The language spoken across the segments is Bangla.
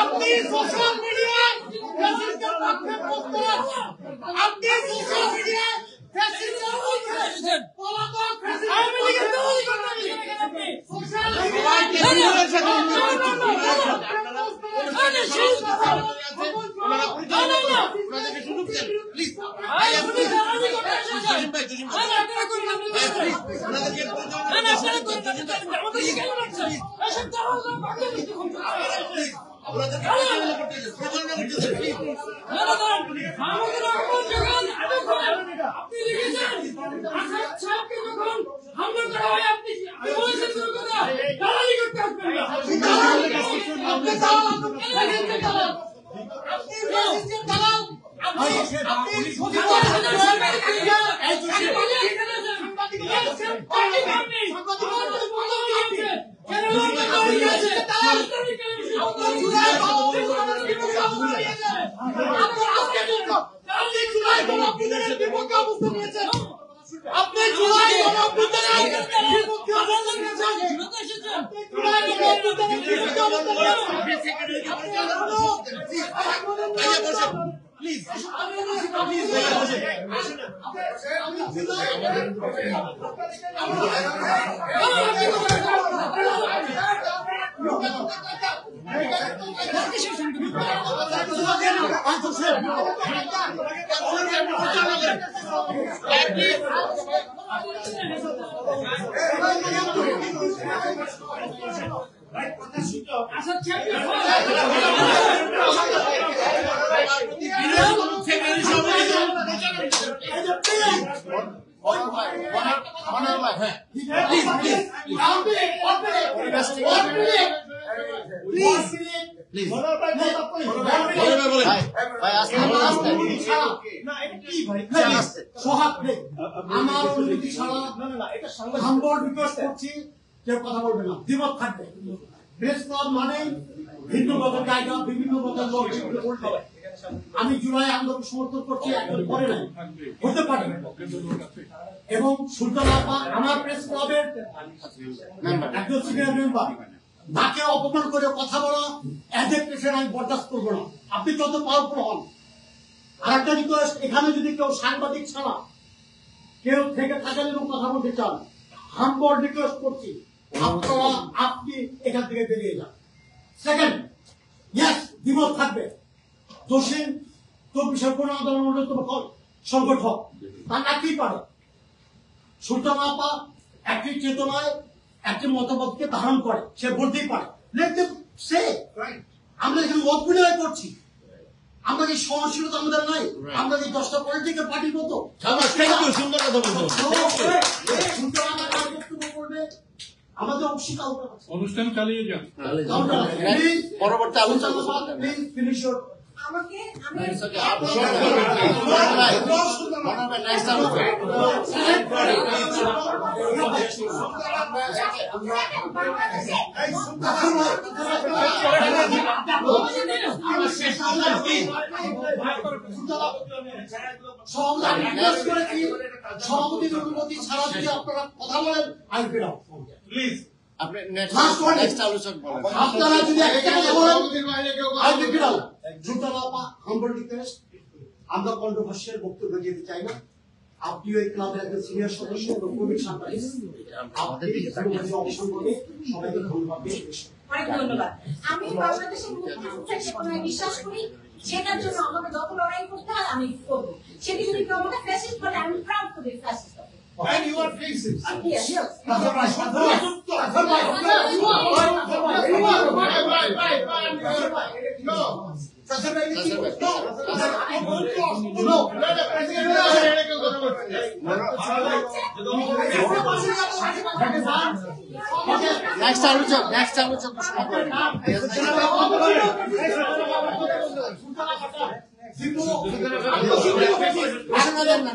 আপনি সোশ্যাল মিডিয়ায় ফ্যাসিস্টের পক্ষে প্রস্তাব, আপনি সোশ্যাল মিডিয়ায় ফ্যাসিস্টের পক্ষে পলাতক ফ্যাসিস্ট আওয়ামী লীগের দল করতে আপনি সোশ্যাল মিডিয়ায় কেউ কথা বলবে না, দ্বিমত থাকবে। প্রেস ক্লাব মানে ভিন্ন মতের জায়গা, বিভিন্ন মতের লোক বলতে হবে। আমি জুলাই আন্দোলন সমর্থন করছি, একজন করে নাই, হতে পারে। এবং সুলতান আপা আমার প্রেস ক্লাবের একজন সিনিয়র মেম্বার, তাকে অপমান করে কথা বলা এজ এ প্রেসিডেন্ট আমি বরদাস্ত করবো না। আপনি যত পাওয়ারফুল হন। আর একটা রিকোয়েস্ট, এখানে যদি কেউ সাংবাদিক ছাড়া কেউ থেকে থাকেন এবং কথা বলতে চান, হাম্বল রিকোয়েস্ট করছি আপনারা আপনি এখান থেকে বেরিয়ে যান। সেকেন্ড, ইয়েস দ্বিমত থাকবে, দোষী তো বিষয় কোন আন্দোলন অন্যতম সংগঠক তা নাকি পারে। সুলতান আপা একটি চেতনায় একটি মতামতকে ধারণ করে, সে বলতেই পারে। সে আমরা এখানে অভিনয় করছি, আমরা কি সহনশীলতা আমাদের নাই? আমরা কি 10টা পলিটিক্যাল পার্টির মতো? সুন্দর কথা বলবো। আমাদের অস্বীকার অনুষ্ঠান চালিয়ে যান, পরবর্তী আলোচনা প্লিজ ফিনিশ ইউর আমাকে সভাপতির অনুমতি ছাড়া যদি আপনারা কথা বলেন আই ফিরাও প্লিজ। আপনারা যদি আমরা কন্ট্রোভার্সিয়াল বক্তব্য দিতে চাই না। আপনিও এই ক্লাবের একজন সিনিয়র সদস্য এবং কমিটি সাংবাদিক, সবাইকে ধন্যবাদ। অনেক ধন্যবাদ। আমি বাংলাদেশের মুক্তিযুদ্ধের চেতনায় বিশ্বাস করি, সেটার জন্য আমাকে যত লড়াই করতে হয় আমি করবো। সেটি যদি কেউ আমাকে ফ্যাসিস্ট বলে, আমি proud to be fascist. And you are racist. Yes. No. Next আলোচক ঘোষণা করেন।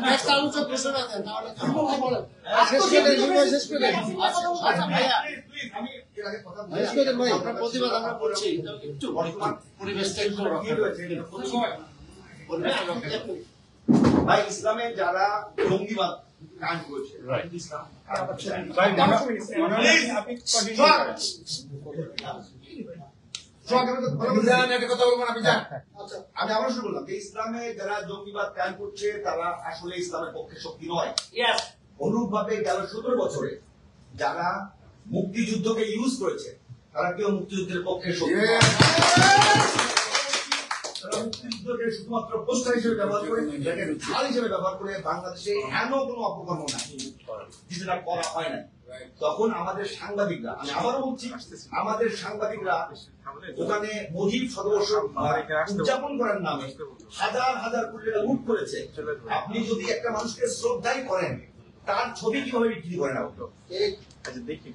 নেক্সট আলোচক ঘোষণা দেন, আপনার প্রতিবাদ আমরা করছি, একটু পরিবেশটা একটু ভাই। ইসলামে যারা জঙ্গিবাদ কাজ করছে, আচ্ছা, আমি আবার শুরু করলাম যে ইসলামে যারা জঙ্গিবাদ কায়েম করছে তারা আসলে ইসলামের পক্ষে শক্তি নয়। অনুরূপভাবে গেল 17 বছরে যারা মুক্তিযুদ্ধকে ইউজ করেছে তারা কেউ মুক্তিযুদ্ধের পক্ষে শক্তি নয়। তারা মুক্তিযুদ্ধকে শুধুমাত্র পোস্টার হিসেবে ব্যবহার করে, এটাকে ঢাল হিসেবে ব্যবহার করে বাংলাদেশে এমন কোনো অপকর্ম নাই যেটা করা হয় না। তখন আমাদের সাংবাদিকরা, আমি আবারও বলছি, আমাদের সাংবাদিকরা ওখানে মুজিব সদস্য উদযাপন করার নামে হাজার হাজার কোটি টাকা লুট করেছে। আপনি যদি একটা মানুষকে শ্রদ্ধাই করেন, তার ছবি কিভাবে বিক্রি করেন?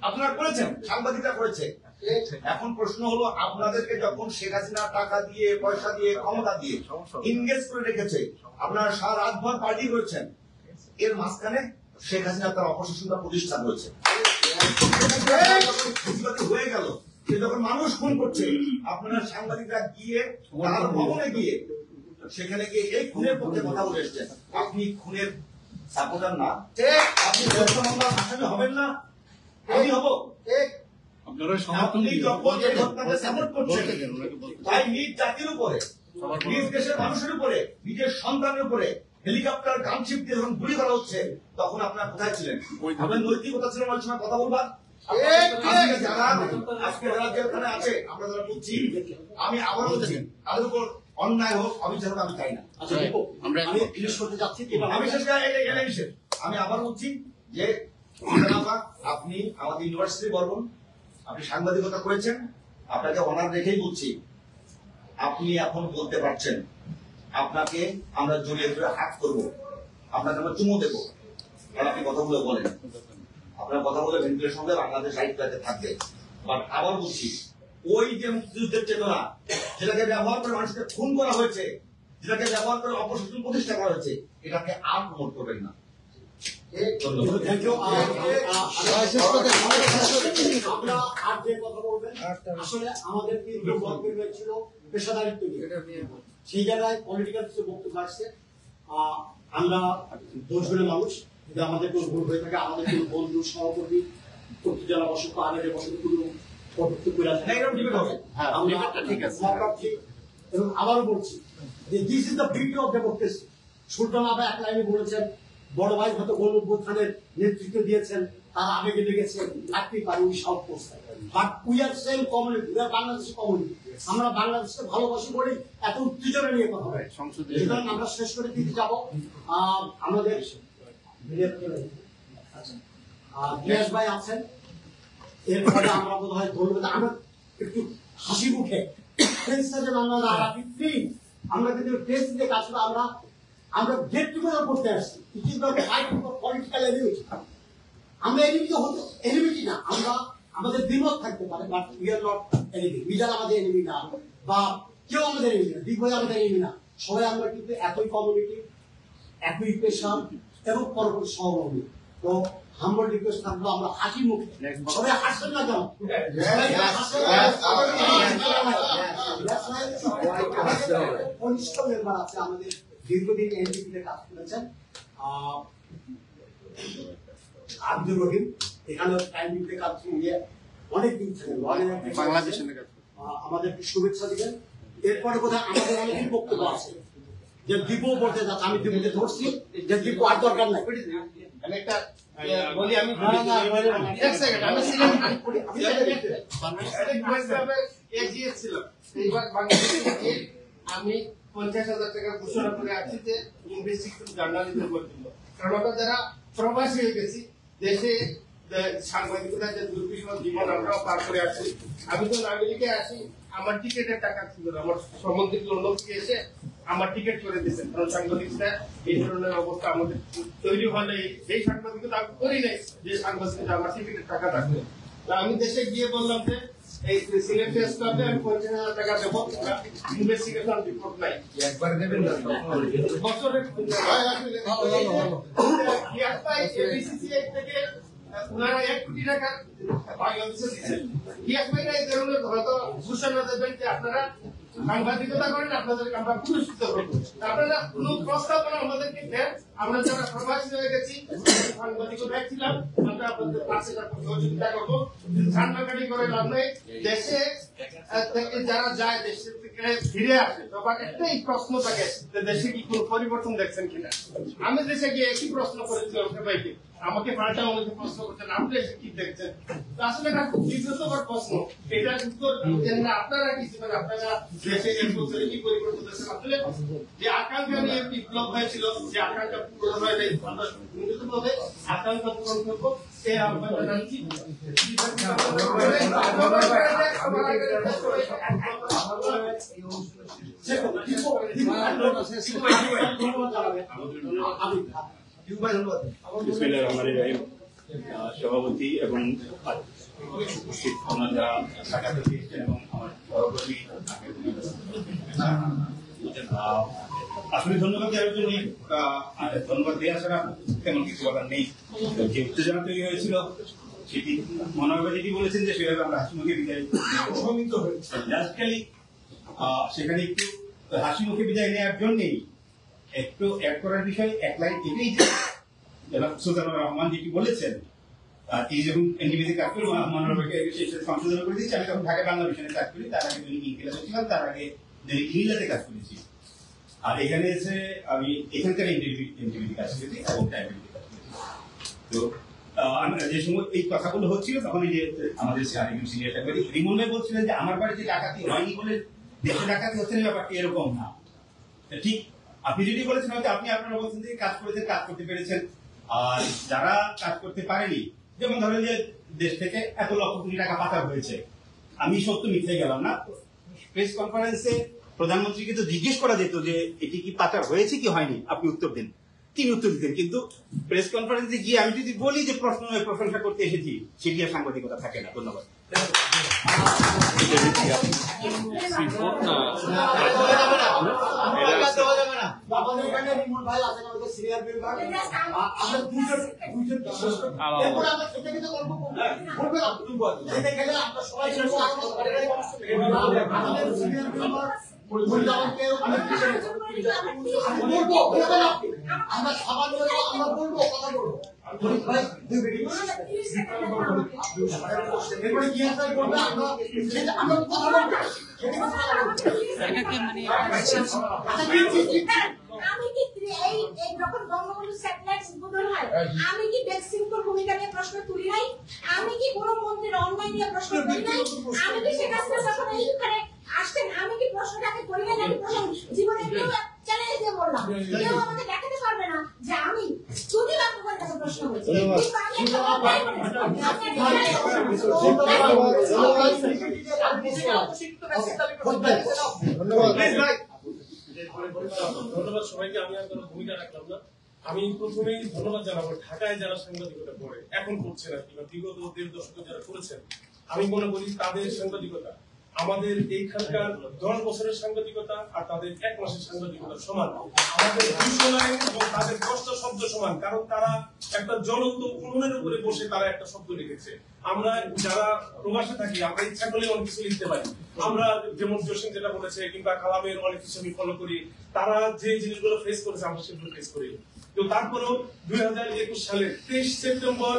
আপনারা করেছেন, সাংবাদিকরা করেছে। এখন প্রশ্ন হলো, আপনাদেরকে যখন শেখ হাসিনা টাকা দিয়ে, পয়সা দিয়ে, ক্ষমতা দিয়ে ইনগেজ করে রেখেছে, আপনারা সারা রাতভর পার্টি করেছেন, এর মাঝখানে শেখ হাসিনা তার অপশাসনটা প্রতিষ্ঠা করেছে। হয়ে গেল যে যখন মানুষ খুন করছে, আপনারা সাংবাদিকরা গিয়ে তার ভবনে গিয়ে সেখানে গিয়ে এই খুনের পক্ষে কথা বলে এসছেন। আপনি খুনের সাপোর্টার না, আপনি আসামি হবেন না, আমি হব। আপনি যখন এই ঘটনাকে সাপোর্ট করছেন, তাই নিজ জাতির উপরে, নিজ দেশের মানুষের উপরে, নিজের সন্তানের উপরে হেলিকপ্টার গানশিপ দিয়ে যখন গুলি করা হচ্ছে, তখন আপনার কোথায় ছিলেন? আপনার নৈতিকতা ছিল অনেক সময় কথা বলবার। যারা আজকে যারা যেখানে আছে, আমরা যারা বলছি, আমি আবারও বলছি, তাদের উপর অন্যায় হোক, অবিচার হোক, আমি চাই না। আমি ফিনিশ করতে যাচ্ছি, আমি শেষ আমি আবার বলছি যে আপনি আমাদের ইউনিভার্সিটি বর্বন, আপনি সাংবাদিকতা করেছেন, আপনাকে অনার রেখেই বলছি, আপনি এখন বলতে পারছেন, আপনাকে আমরা জড়িয়ে ধরে হাত করবো, আপনাকে আমরা চুমো দেবো, আর আপনি কথাগুলো বলেন। আপনার কথা বলে ভেন্টিলের সঙ্গে বাংলাদেশ সাহিত্যে থাকবে। বাট আবার বলছি, ওই যে মুক্তিযুদ্ধের চেতনা, যেটাকে ব্যবহার করে মানুষকে খুন করা হয়েছে, যেটাকে ব্যবহার করে অপশাসন প্রতিষ্ঠা করা হয়েছে, এটাকে আর প্রমোট করবেন না। আসলে আমাদের ছিল পেশাদারিত্ব নিয়ে, সেই জায়গায় পলিটিক্যাল বক্তব্য আসছে। আমরা 10 জনের মানুষ, যদি আমাদের কোনো ভুল হয়ে থাকে, আমাদের কোনো বন্ধু সহকর্মী জেলা বসত আগে বসত কোনো পদক্ষেপ করে আসে, এবং আবারও বলছি যে this is the beauty of democracy. সুলতান আবা এক লাইনে বলেছেন, বড় ভাই হয়তো গণঅভ্যুত্থানের নেতৃত্ব দিয়েছেন, তারা আবেগে লেগেছেন, থাকতেই পারে, উই সব করছেন, but we R same community, we are Bangladeshi community. আমরা বাংলাদেশকে ভালোবাসি বলেই এত উত্তেজনা নিয়ে কথা হয়। সুতরাং আমরা শেষ করে দিতে যাব। আমাদের দিনেশ ভাই আছেন, এরপরে আমরা বোধ হয় ধন্যবাদ, আমরা একটু হাসি মুখে আমরা কিন্তু প্রেস দিতে কাজ করে, আমরা গেট টুগেদার করতে আসছি। It is not fight for political enmity. আমরা এনিমিটি না, আমরা আমাদের দ্বিমত থাকতে পারে, but we are not enemy. Mizan আমাদের এনিমি না, বা কেউ আমাদের এনিমি না, দিগ্বই আমাদের এনিমি না। সবাই আমরা কিন্তু একই কমিউনিটি, একই পেশা এবং পরবর্তী সহকর্মী। তো হাম্বল রিকোয়েস্ট থাকলো, আমরা হাসি মুখে, সবাই হাসছেন না কেন? কনিষ্ঠ মেম্বার আছে আমাদের, দীর্ঘদিন এনডিপিতে কাজ করেছেন, আব্দুর রহিম, এখানে টাইমিংতে কাজ নিয়ে অনেকদিন ছিলেন, বাংলাদেশে আমাদের শুভেচ্ছা দিবেন। এরপরে বোধহয় আমাদের অনেক বক্তব্য আছে, যে দীপও বলতে যাচ্ছে, আমি দীপকে ধরছি, যে দীপ আর দরকার নাই। আমি একটা বলি, আমি আমি 50,000 টাকা ঘোষণা করে আছি যে ইনভেস্টিগেশন জার্নালিজম করার জন্য, কারণ আমরা যারা প্রবাসী হয়ে গেছি, দেশে সাংবাদিকতা যে দুর্বিষহ জীবন আমরাও পার করে আসছি। আমি তো আমেরিকায় আসি, আমার টিকিটের টাকা ছিল না, আমার সম্বন্ধিত লোক এসে আমার টিকিট করে দিয়েছেন, কারণ সাংবাদিকতা এই ধরনের অবস্থা আমাদের তৈরি হলে এই সাংবাদিকতা আমি করি নাই যে সাংবাদিকতা আমার টিকিটের টাকা থাকবে। আমি দেশে গিয়ে বললাম যে এই সিলেট টেস্ট করতে আমি 50,000 টাকা দেবো, ইনভেস্টিগেশন রিপোর্ট নাই, একবারে দেবেন না, বছরে থেকে ওনারা 1 কোটি টাকা বাংলাদেশে দিচ্ছেন। এই ধরনের হয়তো ঘোষণা দেবেন যে আপনারা সাংবাদিকতা করেন, আপনাদেরকে আমরা পুরস্কৃত করবো। আপনারা কোন প্রস্তাবনা আমাদেরকে দেন, আমরা যারা প্রবাসী হয়ে গেছি, সাংবাদিকতা ছিলাম, আমরা আপনাদের পাশে সহযোগিতা করবো। ঠান্ডাকাটি করে লাভ নেই, দেশে যারা যায় দেশে থেকে ফিরে আসে তখন একটাই প্রশ্ন থাকে যে দেশে কি কোনো পরিবর্তন দেখছেন কিনা। আমি দেশে গিয়ে একই প্রশ্ন করেছিলাম সবাইকে, আমাকে পাল্টা আমাকে প্রশ্ন করছেন আপনি এসে কি দেখছেন। তো আসলে এটা খুব বিব্রতকর প্রশ্ন, এটা উত্তর দেন না আপনারা কিছু, আপনারা দেশে কি পরিবর্তন দেখছেন। আসলে যে আকাঙ্ক্ষা নিয়ে বিপ্লব হয়েছিল, যে আকাঙ্ক্ষা পূরণ হয়ে যায়, আমরা নিশ্চিতভাবে আকাঙ্ক্ষা পূরণ করবো এই আহ্বান জানাচ্ছি। সভাপতি এবং উপস্থিত ওনারা ঢাকা থেকে এসেছেন এবং আমার সহকর্মী আসলে ধন্যবাদ দেওয়ার জন্য ধন্যবাদ দেওয়া ছাড়া তেমন কিছু বলার নেই। যে উত্তেজনা তৈরি হয়েছিল সেটি মনোভাবে যেটি বলেছেন যে সেভাবে আমরা হাসি মুখে বিদায় সেখানে একটু হাসি মুখে বিদায় নেওয়ার জন্যই একটু অ্যাড করার বিষয় এক লাইন এটাই জনাব সুলতানুর রহমান যেটি বলেছেন, তিনি যখন এনডিবিতে কাজ করি সংশোধন করে দিয়েছি। আমি তখন ঢাকা বাংলা মিশনে কাজ করি, তার আগে দৈনিক ইনকিলাবে ছিলাম, তার আগে দৈনিক ইংলাতে কাজ করেছি। আর এখানে এসে আমি এখানকার এনডিবিতে কাজ করেছি এবং টাইমে কাজ করেছি। তো যে সময় এই কথাগুলো হচ্ছিল তখন এই যে আমাদের আরেকজন সিনিয়র সাংবাদিক রিমন ভাই বলছিলেন যে আমার বাড়িতে ডাকাতি হয়নি বলে দেশে ডাকাতি হচ্ছে না, ব্যাপারটা এরকম না। ঠিক আপনি যেটি বলেছেন হয়তো আপনি আপনারা বলছেন যে কাজ করেছেন, কাজ করতে পেরেছেন, আর যারা কাজ করতে পারেনি, যেমন ধরেন যে দেশ থেকে এত লক্ষ কোটি টাকা পাচার হয়েছে, আমি সত্য মিথ্যে গেলাম না। প্রেস কনফারেন্সে প্রধানমন্ত্রীকে তো জিজ্ঞেস করা যেত যে এটি কি পাচার হয়েছে কি হয়নি, আপনি উত্তর দিন, তিনি উত্তর দিতেন। কিন্তু প্রেস কনফারেন্সে গিয়ে আমি যদি বলি যে প্রশংসা করতে এসেছি, সেটি আর সাংবাদিকতা থাকে না। ধন্যবাদ। আমাদের এখানে রিমন ভাই আছেন, আমাদের সিনিয়র মেম্বার, আমরা দুজন এরপর আমরা খেতে খেতে গল্প করবো, খেতে খেলে আমরা সবাই আমাদের সিনিয়র মেম্বার আমরা খাবার আমরা বলবো, কথা বলবো। এরপরে কি আছে বলবে, আমরা কথা বলবো। আমি কি এই যখন বঙ্গবন্ধু স্যাটেলাইট উদ্বোধন হয় আমি কি বেক্সিমকোর ভূমিকা নিয়ে প্রশ্ন তুলি নাই? আমি কি কোনো মন্ত্রীর অন্যায় নিয়ে প্রশ্ন করি নাই? আমি কি শেখ হাসিনা যখন এইখানে আসতেন আমি কি প্রশ্নটাকে করি নাই? আমি প্রথম জীবনে কেউ চ্যালেঞ্জ দিয়ে বললাম, কেউ আমাকে দেখাতে পারবে না যে আমি যদি বাবুর কাছে প্রশ্ন করেছি। ধন্যবাদ সবাইকে। আমি আর কোনো ভূমিকা রাখলাম না। আমি প্রথমেই ধন্যবাদ জানাবো ঢাকায় যারা সাংবাদিকতা করে, এখন করছেন আর কি, বা বিগত 1.5 দশকে যারা করেছেন, আমি মনে করি তাদের সাংবাদিকতা আমাদের এইখানকার 10 বছরের সাংবাদিকতা আর তাদের 1 মাসের সাংবাদিকতা সমান। আমাদের 200 লাইন এবং তাদের 10টা শব্দ সমান, কারণ তারা একটা জ্বলন্ত উনুনের উপরে বসে তারা একটা শব্দ লিখেছে। আমরা যারা প্রবাসে থাকি আমরা ইচ্ছা করলে অনেক কিছু লিখতে পারি। আমরা যেমন জসিম যেটা বলেছে কিংবা কালামের অনেক কিছু আমি ফলো করি, তারা যে জিনিসগুলো ফেস করেছে আমরা সেগুলো ফেস করি। তো তারপরেও 2021 সালের 23 সেপ্টেম্বর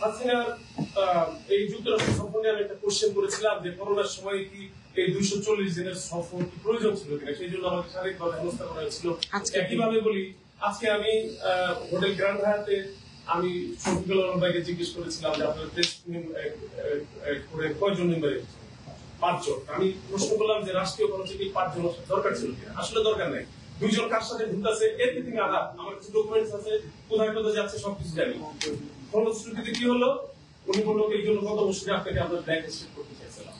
হাসিনার এই যুক্তরাষ্ট্র সফর নিয়ে আমি একটা কোশ্চেন করেছিলাম যে করোনার সময় কি এই 240 দিনের সফর কি প্রয়োজন ছিল কিনা, সেই জন্য আমাকে শারীরিকভাবে ব্যবস্থা করা হয়েছিল। একইভাবে বলি, আজকে আমি হোটেল গ্র্যান্ড হায়াতে আমি শফিকুল আলম ভাইকে জিজ্ঞেস করেছিলাম যে আপনার প্রেস করে কয়জন মেম্বারে? 5 জন। আমি প্রশ্ন করলাম যে রাষ্ট্রীয় খরচে কি 5 জন দরকার ছিল কিনা? আসলে দরকার নাই। 2 জন কার সাথে ঢুকতেছে এর থেকে আধা আমার কিছু ডকুমেন্টস আছে, কোথায় কোথায় যাচ্ছে সবকিছু জানি। ফলশ্রুতিতে কি হলো, উনি বলল এই জন্য গত বছরে আপনাকে আমরা ব্ল্যাক লিস্ট করতে চাইছিলাম।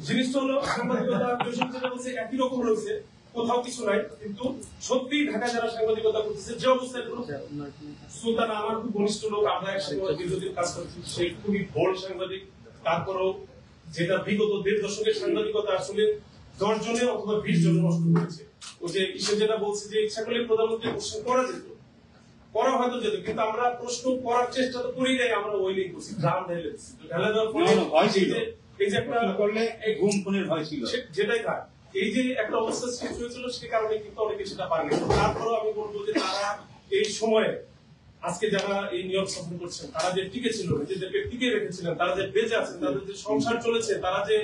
জিনিসটা হলো সাংবাদিকতা যেটা বলছে একই রকম রয়েছে, কোথাও কিছু নাই। কিন্তু সত্যি ঢাকা যারা সাংবাদিকতা করতেছে যে অবস্থায় সুলতান আমার খুব ঘনিষ্ঠ লোক, আমরা একসাথে দীর্ঘদিন কাজ করছি, সে খুবই বোল্ড সাংবাদিক। তারপরও যেটা বিগত 1.5 দশকের সাংবাদিকতা আসলে 10 জনে অথবা 20 জনে নষ্ট করেছে। ও যে ঈশ্বর যেটা বলছে যে ইচ্ছা করলে প্রধানমন্ত্রী প্রশ্ন করা যেত, করা হয়তো যেত, কিন্তু আমরা প্রশ্ন করার চেষ্টা তো করি নাই, আমরা ওই নিয়ে করছি ড্রাম ঢেলে ঢেলে দেওয়ার ফলে এই যে একটা করলে গুম খুনের ভয় ছিল, যেটাই থাক এই যে একটা অবস্থা সৃষ্টি হয়েছিল সে কারণে কিন্তু অনেকে সেটা পারেনি। তারপরেও আমি বলবো যে তারা এই সময়ে আজকে যারা এই নিয়োগ সফর করছেন তারা যে টিকে ছিল, নিজেদেরকে টিকে রেখেছিলেন, তারা যে বেঁচে আছেন, তাদের যে সংসার চলেছে, তারা যে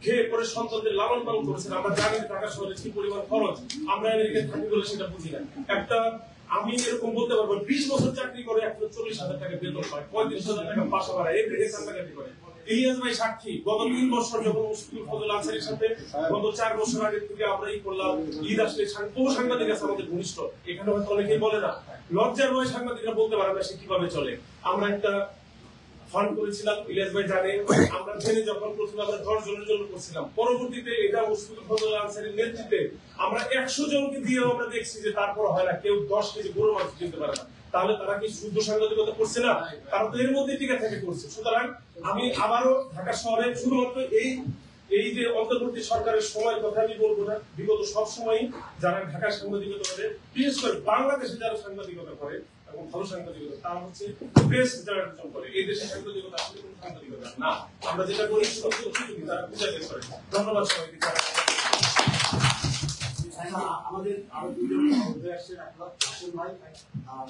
খেয়ে পরে সন্তানদের লালন পালন করেছেন। আমরা জানি ঢাকা শহরে কি পরিমাণ খরচ, আমরা আমেরিকায় থাকি বলে সেটা বুঝি না। একটা আমি এরকম বলতে পারবো 20 বছর চাকরি করে এখন 40,000 টাকা বেতন পায়, 35,000 টাকা বাসা ভাড়া, এই ভেঙে কান্নাকাটি করে। ইলিয়াস ভাই সাক্ষী, গত 3 বছর যখন মুশফিকুল ফজল আনসারীর সাথে গত 4 বছর আগে থেকে আমরা এই করলাম, ঈদ আসলে বহু সাংবাদিক আছে আমাদের ঘনিষ্ঠ, এখানে হয়তো অনেকেই বলে না, লজ্জার ভয় সাংবাদিকরা বলতে পারে না সে কিভাবে চলে। আমরা একটা ফান্ড করেছিলাম, ইলিয়াস ভাই জানে, আমরা জেনে যখন প্রথমে আমরা 10 জনের জন্য করছিলাম, পরবর্তীতে এটা মুশফিকুল ফজল আনসারীর নেতৃত্বে আমরা 100 জনকে দিয়ে আমরা দেখছি যে তারপর হয় না, কেউ 10 কেজি গরুর মাংস কিনতে পারে না। তাহলে তারা কি শুদ্ধ সাংবাদিকতা করছে না? তারা তো এর মধ্যে টিকে থেকে করছে। সুতরাং আমি আবারও ঢাকা শহরে শুধুমাত্র এই যে অন্তর্বর্তী সরকারের সময় কথা আমি বলবো না, বিগত সব সময়ই যারা ঢাকা সাংবাদিকতা করে, বিশেষ করে বাংলাদেশে যারা সাংবাদিকতা করে এবং ভালো সাংবাদিকতা, তারা হচ্ছে বেস্ট জার্নালিজম করে। এই দেশে সাংবাদিকতা আসলে কোনো সাংবাদিকতা না, আমরা যেটা করি তারা বুঝাতে করে। ধন্যবাদ সবাইকে। আমাদের আরো দুজন উঠে আসছে, হাসিম ভাই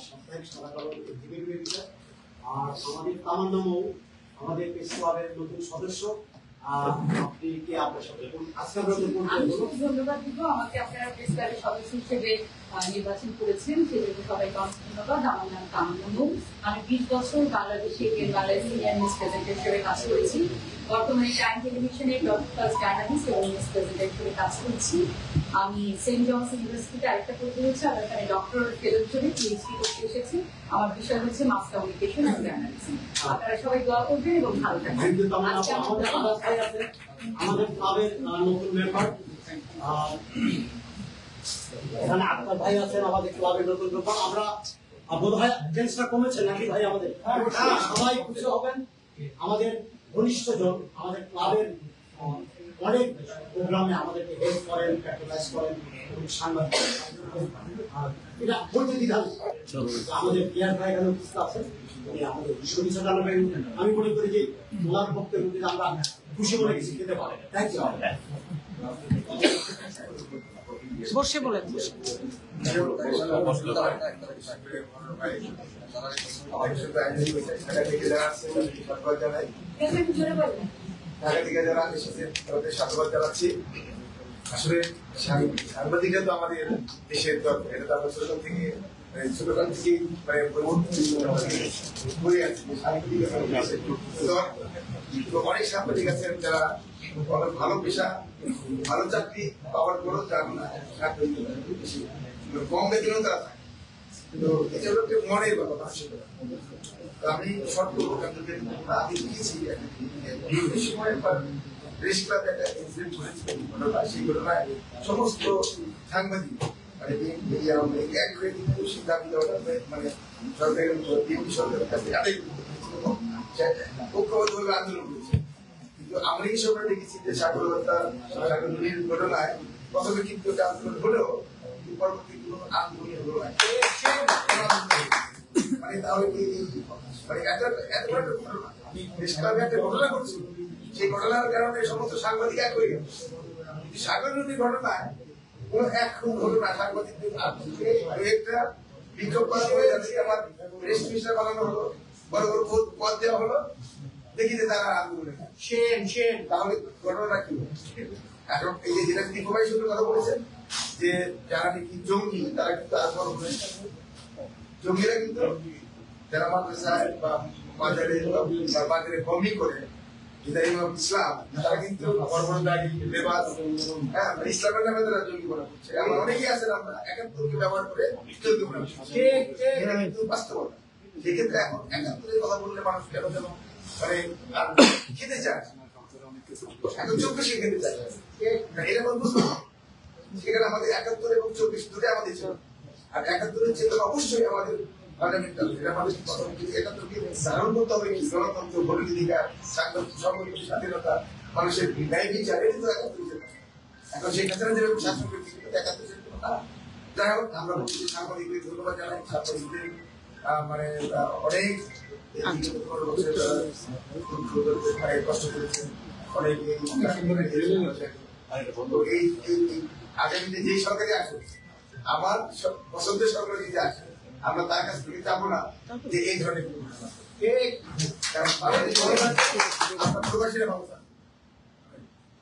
সাপ্তাহিক সারাকালের এডিটর, আর আমাদের তামান্নামও আমাদের প্রেস ক্লাবের নতুন সদস্য। আপনি কি আপনার সাথে আজকে ধন্যবাদ দিব আমাকে আপনারা প্রেস ক্লাবের সদস্য হিসেবে নির্বাচন করেছেন, সেজন্য সবাইকে অনেক ধন্যবাদ। আমার নাম তামান্না। আমি 20 বছর বাংলাদেশে বাংলাদেশ সিনিয়র নিউজ প্রেজেন্টার হিসেবে কাজ করেছি। বর্তমানে টাইম টেলিভিশনের ব্রডকাস্ট জার্নালিস্ট এবং নিউজ প্রেজেন্টার হিসেবে কাজ করছি। আমি সেন্ট জনস ইউনিভার্সিটিতে আরেকটা পড়তে হয়েছে, আর এখানে ডক্টর ফেলো হিসেবে পিএইচডি করতে এসেছি। আমার বিষয় হচ্ছে মাস কমিউনিকেশন এবং জার্নালিজম। আপনারা সবাই দোয়া করবেন এবং ভালো থাকবেন। আমাদের ক্লাবের নতুন মেম্বার এখানে আক্তার ভাই আছেন, আমাদের ক্লাবের নতুন মেম্বার। আমরা বোধহয় জেন্টসরা কমেছে নাকি ভাই? আমাদের সবাই খুশি হবেন। আমাদের ঘনিষ্ঠজন আমাদের ক্লাবের অনেক প্রোগ্রামে আমাদেরকে হেল্প করেন, প্যাট্রোনাইজ করেন, সাংবাদিক এটা বলতে দ্বিধা আমাদের পিয়ার ভাই এখানে উপস্থিত আছেন, আমাদের শুভেচ্ছা জানাবেন। আমি মনে করি যে ওনার বক্তব্য যদি আমরা খুশি মনে কিছু খেতে পারি। Thank you. বসে বলেন। ঢাকা থেকে যারা এসেছেন তাদের সাধুবাদ জানাচ্ছি। আসলে সাংবাদিকরা তো আমাদের দেশের দরকার, এটা তো আমরা ছোটকাল থেকে অনেক সাংবাদিক আছেন যারা অনেক ভালো পেশা, ভালো চাকরি পাওয়ার পরও চান না কম বেতনেও তারা থাকে। কিন্তু এটা হলো একটা মনের ব্যাপার, মানসিক। আমি শর্ট করবো, আমি লিখেছি সময় প্রেস ক্লাবে একটা ইনসিডেন্ট করেছিলেন ঘটনা। সেই ঘটনায় সমস্ত সাংবাদিক মানে এক হয়ে কিন্তু সিদ্ধান্ত দেওয়াটা মানে সরকারের সরকারের কাছে ঐক্যবদ্ধভাবে আন্দোলন করেছে। কিন্তু আমরা এই সময় দেখেছি যে সাগর হত্যা, সাগর নদীর ঘটনায় প্রথমে কিন্তু একটা আন্দোলন হলেও পরবর্তী কোনো আন্দোলন হলো না। মানে তাহলে মানে এত বড় একটা ঘটনা, প্রেস ক্লাবে একটা ঘটনা ঘটছে, সেই ঘটনার কারণে সমস্ত সাংবাদিক এক হয়ে গেল। সাগর নদীর ঘটনায় কোন এক হলো না, সাংবাদিকদের একটা বিক্ষোভ করা হয়ে যাচ্ছে, আমার প্রেস মিনিস্টার বানানো হলো, বড় বড় পদ দেওয়া হলো, দেখি যে তারা আন্দোলনে তাহলে ঘটনাটা কি? এখন এই যে যেটা দীপভাই সঙ্গে কথা বলেছেন যে যারা নাকি জঙ্গি, তারা কিন্তু আর বড় হয়ে জঙ্গিরা কিন্তু যারা মাদ্রাসায় বা বাজারে বমি করে ইসলাম, তারা কিন্তু ইসলামের নামে তারা জঙ্গি মনে করছে। আমরা অনেকেই আছেন আমরা ৭১কে ব্যবহার করে জঙ্গি মনে করছি, কিন্তু বাস্তবতা। সেক্ষেত্রে এখন ৭১-এর কথা বললে মানুষ কেন যেন মানে খেতে চায়, এখন ২৪ খেতে চায়, এরকম বুঝতে। সেখানে আমাদের ৭১ এবং ২৪ দুটো আমাদের ছিল। আর ৭১-এর চেতনা অবশ্যই আমাদের ধারণ করতে হবে কি গণতন্ত্র, ভোটের অধিকার, সাংবাদিক স্বাধীনতা, মানুষের ন্যায় বিচার, এটা তো ৭১। এখন সেই ক্ষেত্রে যেরকম শাসন করছি ৭১ না। যাই হোক, আমরা বলছি সাংবাদিকদের ধন্যবাদ জানাই। সাংবাদিকদের মানে অনেক কষ্ট করেছেন, অনেক এই আগামীতে যে সরকারি আসবে, আমার পছন্দের সরকার যদি আসে, আমরা তার কাছ থেকে চাবো না যে এই ধরনের প্রবাসীরা ভাবছেন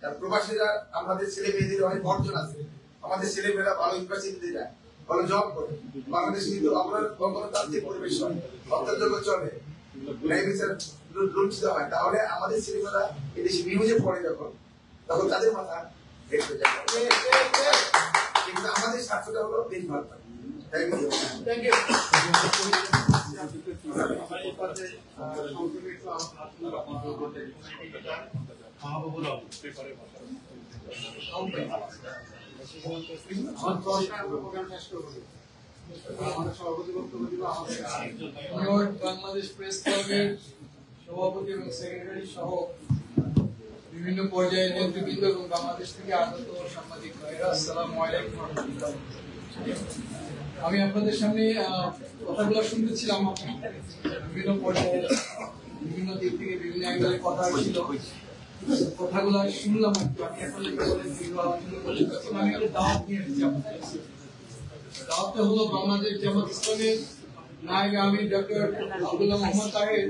কারণ প্রবাসীরা আমাদের ছেলে মেয়েদের অনেক অর্জন আছে, আমাদের ছেলে মেয়েরা ভালো ইউনিভার্সিটিতে যায়, ভালো জব করে। বাংলাদেশে কিন্তু আমরা গণতান্ত্রিক পরিবেশ হয়, হত্যাযোগ্য চলে, ন্যায় বিচার লুণ্ঠিত হয়, তাহলে আমাদের ছেলেমেয়েরা এদেশে নিউজে পড়ে তখন তাদের মাথা হেট হয়ে যাবে। কিন্তু আমাদের স্বার্থটা হলো দেশ ভালো থাকে। Thank you. বাংলাদেশ প্রেস ক্লাবের সভাপতি এবং সেক্রেটারি সহ বিভিন্ন পর্যায়ের নেতৃবৃন্দ এবং বাংলাদেশ থেকে আগত সাংবাদিক ভাইরা, আসসালামু আলাইকুম। আমি আপনাদের সামনে কথাগুলো শুনতেছিলাম, বিভিন্ন পর্যায়ে বিভিন্ন দিক থেকে বিভিন্ন অ্যাঙ্গেলে কথা ছিল, কথাগুলো শুনলাম। আমি এখন আমি একটা দাওয়াত নিয়ে এসেছি আপনাদের। দাওয়াতটা হলো বাংলাদেশ জামাত ইসলামের নায়েবে আমির ডক্টর আব্দুল্লাহ মোহাম্মদ তাহের,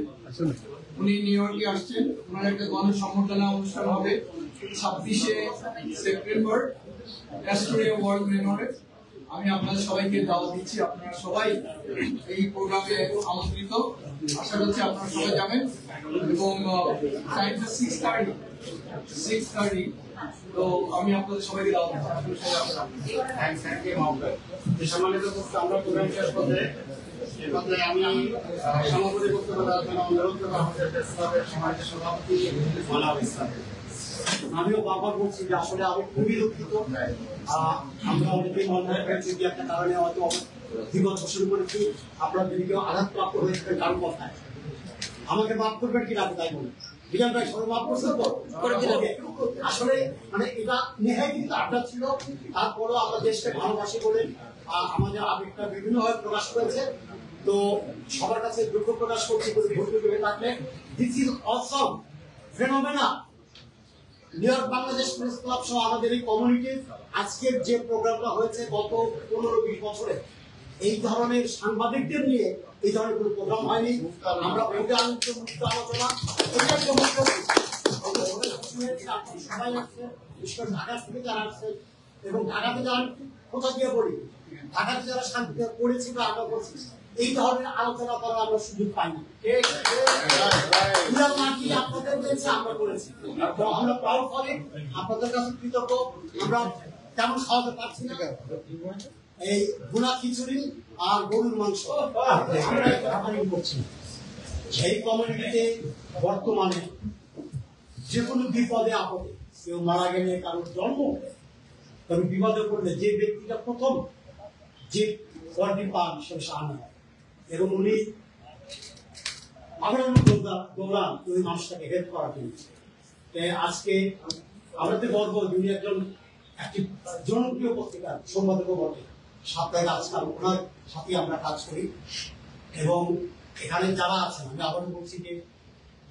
উনি নিউ ইয়র্কে আসছেন। ওনার একটা গণসম্বর্ধনা অনুষ্ঠান হবে 26শে সেপ্টেম্বর অ্যাস্টোরিয়া ওয়ার্ল্ড মেমোরিয়াল। আমি আপনাদের সবাইকে দাওয়াত দিচ্ছি, আপনারা সবাই এই প্রোগ্রামে আমন্ত্রিত। আশা করছি আপনারা সবাই যাবেন। এবং টাইমটা 6:30। তো আমি আপনাদের সবাইকে দাওয়াত দিচ্ছি। সম্মানিত আমরা প্রোগ্রাম শেষ করতে আমি সমাপনী বক্তব্য দেওয়ার জন্য অনুরোধ করবো আমাদের প্রেস ক্লাবের সমাজের সভাপতি মালাব ইসলাম। আমিও বারবার বলছি যে আসলে আমি খুবই দুঃখিত। আমরা অনেকেই মনে করেছি যে একটা কারণে হয়তো বিগত শুরু করেছি, আপনারা যদি কেউ আঘাতপ্রাপ্ত হয়েছে কারণ কথায় আমাকে মাফ করবেন কি না তাই বলে বিজন ভাই সবাই মাফ করছেন তো? আসলে মানে এটা নেহাই কিন্তু আড্ডা ছিল, তারপরও আমরা দেশকে ভালোবাসি বলে আমাদের আবেগটা বিভিন্নভাবে প্রকাশ করেছে। তো সবার কাছে দুঃখ প্রকাশ করছি বলে ভুল ভেবে থাকলে this is Assam phenomena. New York Bangladesh press club সহ আমাদের এই কমিউনিটির আজকের যে প্রোগ্রামটা হয়েছে গত 15-20 বছরে এই ধরনের সাংবাদিকদের নিয়ে এই ধরনের কোনো প্রোগ্রাম হয়নি। আমরা মুক্ত আলোচনা সবাই আসছে, বিশেষ করে ঢাকা থেকে যারা আসছেন এবং ঢাকাতে যারা কোথা দিয়ে বলি ঢাকাতে যারা শান্তি পড়েছি বা আমরা করছি এই ধরনের আলোচনা করার আমরা সুযোগ পাইনি। আপনাদের দিয়েছে আমরা করেছি, আমরা প্রাউড করি, আপনাদের কাছে কৃতজ্ঞ। আমরা তেমন খাওয়াতে পারছি না, এই ভুনা খিচুড়ি আর গরুর মাংস করছি। এই কমিউনিটিতে বর্তমানে যে কোনো বিপদে আপদে কেউ মারা গেলে, কারোর জন্ম, কারো বিপদে পড়লে যে ব্যক্তিটা প্রথম যে ওয়ার্ডটি পান সে সামনে এবং উনি আমার দৌড়ান ওই মানুষটাকে হেল্প করার জন্য। আজকে আমাদের গর্ব উনি একজন একটি জনপ্রিয় পত্রিকার সম্পাদকও বটে, সাপ্তাহিক আজকাল ওনার সাথে আমরা কাজ করি। এবং এখানে যারা আছেন আমি আবারও বলছি যে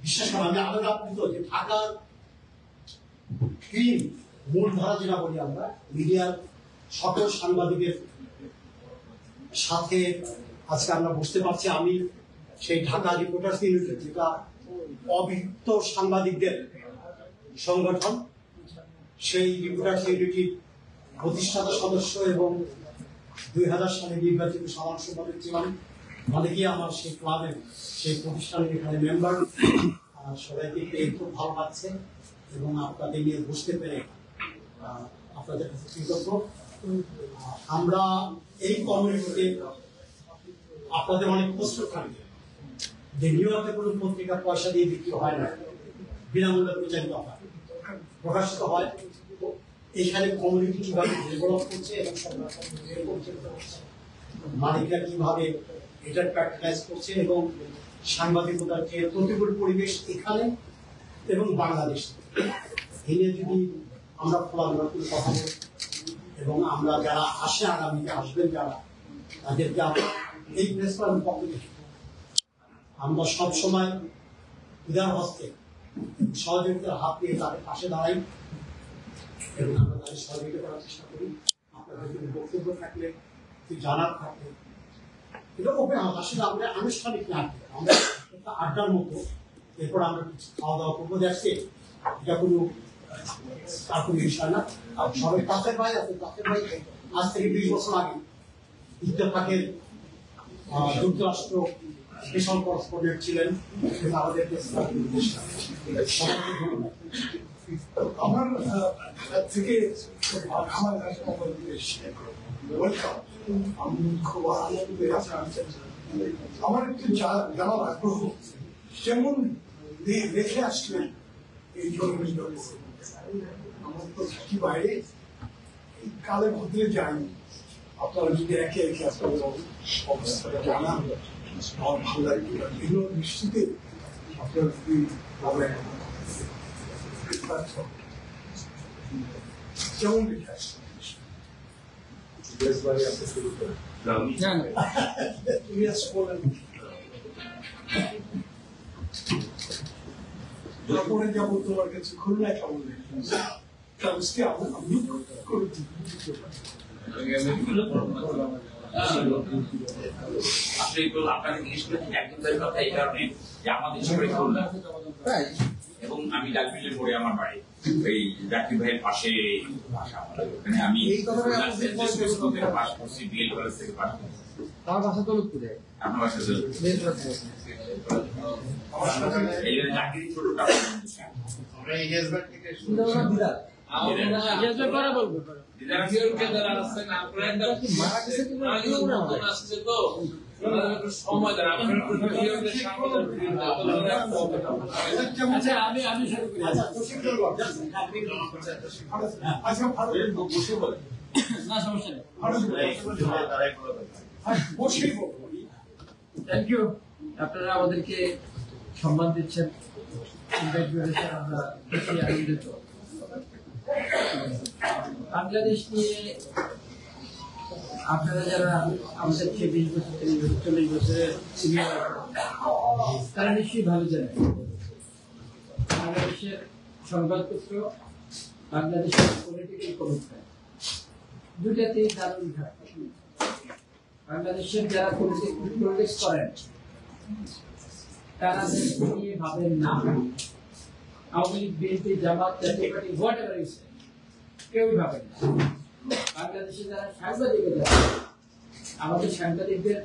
বিশেষ করে আমি আরো আপ্লুত যে ঢাকার টিম মূল ধারা যেটা বলি আমরা মিডিয়ার সকল সাংবাদিকের সাথে আজকে আমরা বুঝতে পারছি। আমি সেই ঢাকা রিপোর্টার্স ইউনিটি যেটা অভিযুক্ত সাংবাদিকদের সংগঠন, সেই রিপোর্টার্স ইউনিটির প্রতিষ্ঠাতা সদস্য এবং 2000 সালে নির্বাচিত সাধারণ সম্পাদক ছিলাম। অনেকেই আমার সেই ক্লাবের সেই প্রতিষ্ঠানের এখানে মেম্বার। সবাইকে পেয়ে খুব ভালো লাগছে এবং আপনাদের নিয়ে বুঝতে পেরে আপনাদের কাছে কৃতজ্ঞ। আমরা এই কমিউনিটিতে আপনাদের অনেক প্রশ্ন থাকবে যে নিউ ইয়র্কে কোনো পত্রিকা পয়সা দিয়ে বিক্রি হয় না, বিনামূল্যে প্রচারিত হয়, প্রকাশিত হয়। এখানে কমিউনিটি কিভাবে ডেভেলপ করছে এবং মালিকরা কিভাবে এটা প্র্যাকটিস করছে এবং সাংবাদিকতার যে প্রতিকূল পরিবেশ এখানে এবং বাংলাদেশে এই নিয়ে যদি আমরা খোলামেলা করে কথা বলি এবং আমরা যারা আসে আগামীতে আসবেন যারা তাদেরকে আমরা এই প্রেস ক্লাবের পক্ষ থেকে আমরা সবসময় উদার হস্তে সহযোগিতার হাত দিয়ে তাদের পাশে দাঁড়াই এবং আমরা তাদের সহযোগিতা করার চেষ্টা করি। আপনাদের যদি বক্তব্য থাকলে জানার থাকলে এটা ওপেন হাউস, আসলে আমরা আনুষ্ঠানিক না, আমরা একটা আড্ডার মতো। এরপর আমরা কিছু খাওয়া দাওয়া করবো। দেখছে এটা কোনো আর কোনো বিষয় না। আর সবাই কাছের ভাই আছে, কাছের ভাই আজ থেকে 20 বছর আগে ইত্তেফাকের যুক্তরাষ্ট্র স্পেশাল করেসপন্ডেন্ট ছিলেন, আমাদেরকে আমার থেকে আমার আমি খুব আনন্দ আছি। আমার একটু জানার আগ্রহ কেমন রেখে আসলেন এই জন্মদিন। আমার তো থাকি বাইরে, এই কালে ভদ্রে যায়নি। আপনারা যদি একে একে আপনাদের অবস্থাটা জানান আমার ভালো লাগবে। এগুলো নিশ্চিতে আপনারা যদি বলেন কেমন রেখে আসলেন? তারপরে যাবো তোমার কাছে খুলনায় কেমন লেগেছে কাগজকে আমি করে দিতে পারি। আপনাদের জিনিসগুলো একদম কথা এই কারণে যে আমাদের শহরে খুলনা এবং আমি ডাকবিলের মোড়ে আমার বাড়ি, এই জাকির ভাইয়ের পাশে বাসা। ওখানে আমি স্কুল থেকে পাস করছি, বিএল কলেজ থেকে পাস করছি। আমার বাসা দৌলতপুরে। আপনার বাসা এই জন্য জাকিরই ছোট টাকা আমরা এই হেজবাগ থেকে থ্যাংক ইউ। আপনারা আমাদেরকে সম্মান দিচ্ছেন, আমরা খুশি আনন্দিত। বাংলাদেশ নিয়ে আপনারা যারা আমাদের 20 বছর 30 বছর 40 বছরের সিনিয়র তারা নিশ্চয়ই ভালো জানেন বাংলাদেশের সংবাদপত্র, বাংলাদেশের পলিটিক্যাল কমিটমেন্ট দুটাতেই দারুণ ঘাট। বাংলাদেশের যারা পলিটিক্স করেন তারা দেশ নিয়ে ভাবেন না। আওয়ামী লীগ, বিএনপি, জামাত, জাতীয় পার্টি, হোয়াট এভার ইজ, কেউই ভাবেন না। বাংলাদেশে যারা সাংবাদিকতা, আমাদের সাংবাদিকদের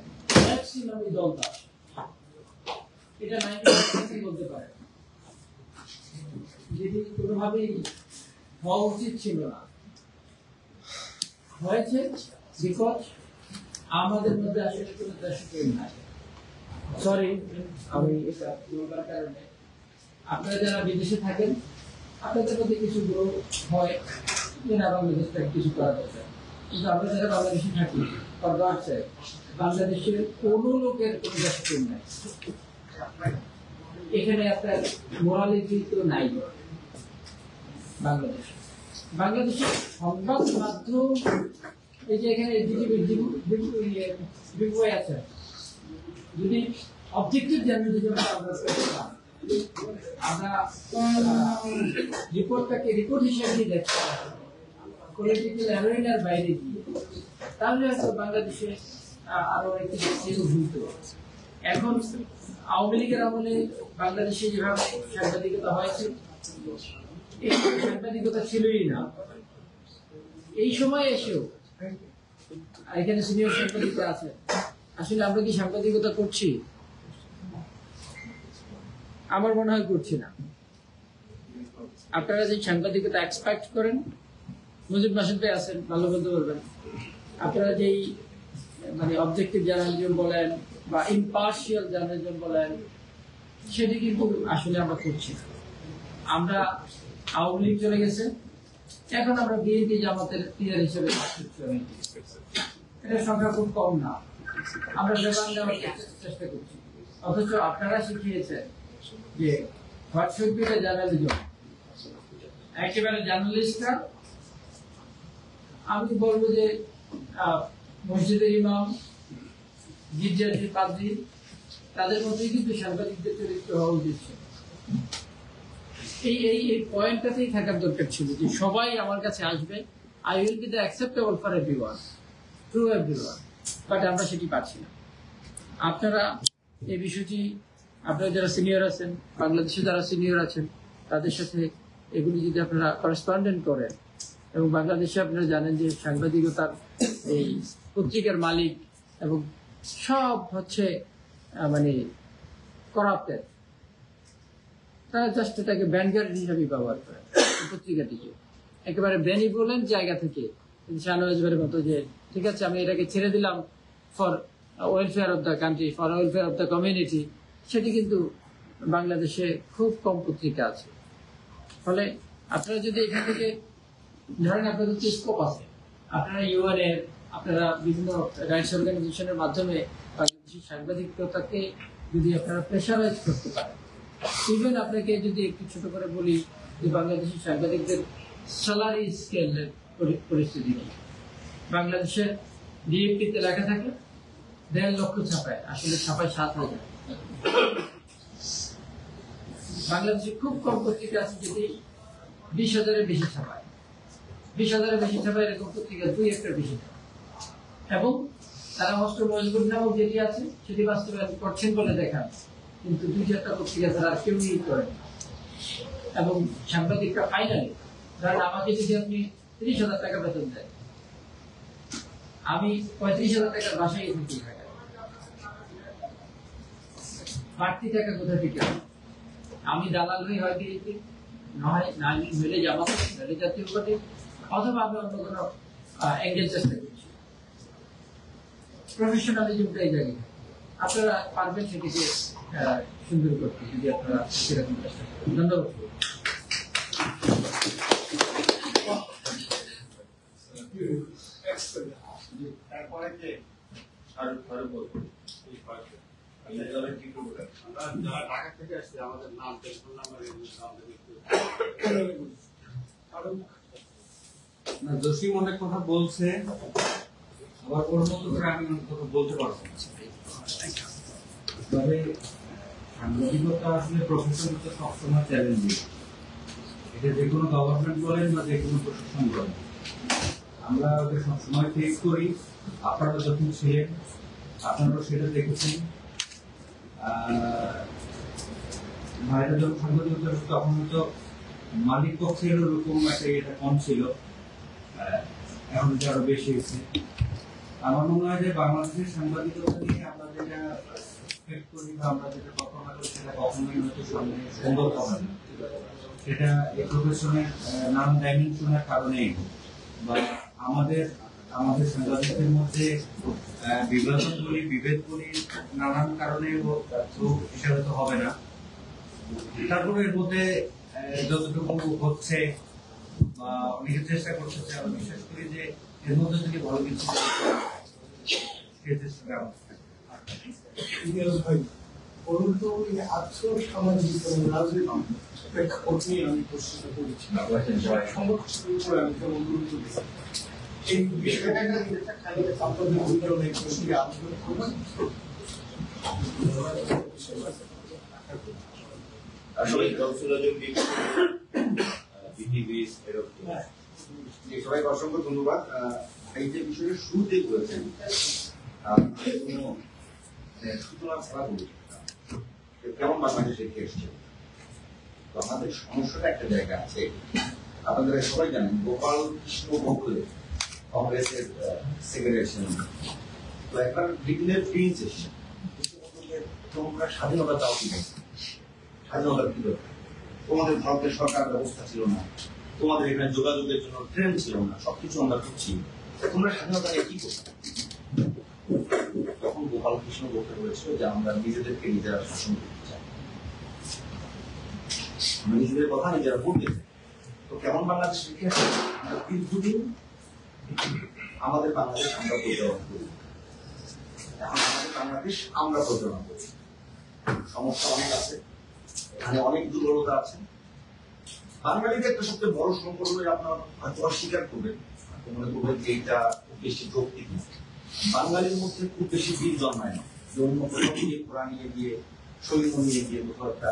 ম্যাক্সিমামই দলদাস, এটা 90% বলতে পারে, যেটি কোনোভাবেই হওয়া উচিত ছিল না। হয়েছে বিকজ আমাদের মধ্যে আসলে কোনো দেশপ্রেম নাই। সরি, আমি এটা বলবার কারণে আপনারা যারা বিদেশে থাকেন আপনাদের মধ্যে কিছু গ্রহ হয় যে না বাংলাদেশটা কিছু করা দরকার, কিন্তু আমরা যারা বাংলাদেশে থাকি বাংলাদেশের কোনো লোকের কোনো দেশপ্রেম নাই। এখানে আপনার মোরালিটি তো নাই। বাংলাদেশের সংবাদ মাধ্যম, এই যে এখানে আছে, যদি অবজেক্টিভ জার্নালিজম আমরা রিপোর্টটাকে রিপোর্ট হিসেবে দেখতে পলিটিক্যাল অ্যারেনার বাইরে গিয়ে, তাহলে হয়তো বাংলাদেশে আরো অনেক কিছু হইত। এখন আওয়ামী লীগের আমলে বাংলাদেশে যেভাবে সাংবাদিকতা হয়েছে, এই সাংবাদিকতা ছিলই না। এই সময় এসেও এখানে সিনিয়র সাংবাদিকরা আছে, আসলে আমরা কি সাংবাদিকতা করছি? আমার মনে হয় করছি না। আপনারা যে সাংবাদিকতা এক্সপেক্ট করেন, মুজিব মাসুদ ভাই আছেন, ভালো বলতে পারবেন। আপনারা যেই মানে অবজেক্টিভ জার্নালিজম বলেন বা ইম্পার্শিয়াল জার্নালিজম বলেন, সেটি কিন্তু আসলে আমরা করছি না। আমরা আওয়ামী লীগ চলে গেছে, এখন আমরা বিএনপি জামাতের প্লেয়ার হিসেবে এটার সংখ্যা খুব কম না, আমরা জবান দেওয়ার চেষ্টা করছি। অথচ আপনারা শিখিয়েছেন যে হোয়াটসঅ্যাপ জার্নালিজম, একেবারে জার্নালিস্টরা, আমি বলবো যে মসজিদের ইমাম, গির্জার যে পাদ্রী, তাদের মধ্যেই কিন্তু সাংবাদিকদের চরিত্র হওয়া উচিত ছিল। এই পয়েন্টটাতেই থাকার দরকার ছিল যে সবাই আমার কাছে আসবে, I will be the acceptable for everyone, true everyone, but আমরা সেটি পাচ্ছি না। আপনারা এই বিষয়টি, আপনারা যারা সিনিয়র আছেন, বাংলাদেশে যারা সিনিয়র আছেন, তাদের সাথে এগুলি যদি আপনারা করেসপন্ডেন্ট করেন, এবং বাংলাদেশে আপনারা জানেন যে সাংবাদিকতার এই পত্রিকার মালিক এবং সব হচ্ছে মানে করাপ্টেড, তারা জাস্ট এটাকে ব্যানগার্ড হিসাবে ব্যবহার করে পত্রিকাটিকে, একেবারে বেনিভোলেন্ট জায়গা থেকে শাহনওয়াজের মতো যে ঠিক আছে আমি এটাকে ছেড়ে দিলাম for welfare of the country, for welfare of the community, সেটি কিন্তু বাংলাদেশে খুব কম পত্রিকা আছে। ফলে আপনারা যদি এখান থেকে ধরেন আপনাদের তো স্কোপ আছে, আপনারা ইউএন এর আপনারা বিভিন্ন রাইটস অর্গানাইজেশনের মাধ্যমে বাংলাদেশি সাংবাদিকতাকে যদি আপনারা প্রেশারাইজ করতে পারেন, ইভেন আপনাকে যদি একটু ছোট করে বলি যে বাংলাদেশি সাংবাদিকদের স্যালারি স্কেলের পরিস্থিতি কি, বাংলাদেশের ডিএমপিতে লেখা থাকে 1.5 লক্ষ ছাপায়, আসলে ছাপায় 7,000। বাংলাদেশে খুব কম পত্রিকা আছে যেটি 20,000-এর বেশি ছাপায়, 20,000-এর বেশি ছাপায় এরকম পত্রিকা 2-1টার বেশি, এবং তারা হস্ত মজবুত নামক যেটি আছে সেটি বাস্তবায়ন করছেন বলে দেখান, কিন্তু 2-4টা পত্রিকা তারা কেউ নিয়ে করেন। এবং সাংবাদিকরা ফাইনালি ধরেন আমাকে যদি আপনি 30,000 টাকা বেতন দেন, আমি 35,000 টাকার বাসায় থাকি, বাড়তি টাকা কোথা থেকে? আমি দালাল হয়ে হয় দিয়েছি, নয় না মিলে যাবো মিলে জাতীয় উপাধি, অথবা আমি অন্য কোনো অ্যাঙ্গেল চেষ্টা করছি। প্রফেশনালিজমটাই জানি, আপনারা পারবেন সেটিকে সুন্দর করতে যদি আপনারা সেরকম চেষ্টা করেন। ধন্যবাদ। তারপরে যে যারা ঢাকা থেকে আসছে আমাদের নাম টেলিফোন নাম্বার জসিম অনেক কথা বলছে, আবার ওর মতো করে আমি অনেক কথা বলতে পারবো না। তবে সাংবাদিকতা আসলে প্রফেশনটা সবসময় চ্যালেঞ্জিং, এটা যে কোনো গভর্নমেন্ট বলেন বা যে কোনো প্রশাসন বলেন, আমরা ওকে সবসময় ফেস করি। আপনারা যখন ছিলেন আপনারাও সেটা দেখেছেন। ভাইরা যখন সাংবাদিকতা তখন হয়তো মালিক পক্ষের ওরকম একটা এটা কম ছিল, এখন আরো বেশি হয়েছে। আমার মনে হয় যে বাংলাদেশের সাংবাদিকতা নিয়ে আমরা যেটা এক্সপেক্ট করি বা আমরা যেটা কল্পনা করি সেটা কখনোই হয়তো সামনে সম্ভব হবে না। সেটা এই প্রফেশনের নানান ডাইমেনশনের কারণেই, বা আমাদের সাংবাদিকদের মধ্যে বিভাজন বলি, বিভেদ বলি, নানান কারণে হিসাবে তো হবে না। তারপরে এর মধ্যে যতটুকু হচ্ছে বা অনেকে চেষ্টা করতেছে, আমি বিশ্বাস করি যে এর মধ্যে যদি ভালো কিছু সেই চেষ্টাটা সামাজিক এবং রাজনৈতিক প্রেক্ষাপট নিয়ে আমি প্রশ্নটা করেছিলাম, আমি তেমন গুরুত্ব দিই এই বিষয়টা আপনাদের অনেক সঙ্গে আলোচনা করবেন। আসলে সবাইকে অসংখ্য ধন্যবাদ। এই যে বিষয়টা শুরুতেই বলেছেন সূচনা ছাড়া বলি কেমন বাংলাদেশে এসছে, তো আমাদের সমস্যাটা একটা জায়গা আছে। আপনারা সবাই জানেন গোপাল কৃষ্ণ গোখলে কংগ্রেসের সেক্রেটারি ছিলেন, তো একবার ব্রিটেনের প্রিন্স এসছে, তোমরা স্বাধীনতা চাও কি? স্বাধীনতা কি দরকার? তোমাদের ভারতের সরকার ব্যবস্থা ছিল না, তোমাদের এখানে যোগাযোগের জন্য ট্রেন ছিল না, সবকিছু আমরা করছি, তোমরা স্বাধীনতা নিয়ে কি করছো? তখন গোপাল কৃষ্ণ গোখলে বলেছিল যে আমরা নিজেদেরকে নিজেরা শাসন করতে চাই, আমরা নিজেদের কথা নিজেরা বলতে চাই। তো কেমন বাংলাদেশ রেখে আছে? আমরা দীর্ঘদিন আমাদের বাংলাদেশ আমরা পরিচালনা করি, এখন আমাদের বাংলাদেশ আমরা পরিচালনা করি। সমস্যা অনেক আছে, এখানে অনেক দুর্বলতা আছে। বাঙালিদের একটা সবচেয়ে বড় সংকট হলে আপনার হয়তো অস্বীকার করবেন, মনে করবেন যে এটা খুব বেশি যৌক্তিক। বাঙালির মধ্যে খুব বেশি বীর জন্মায় না, জন্ম কোথাও গিয়ে কোরআন নিয়ে গিয়ে সৈন্য নিয়ে গিয়ে কোথাও একটা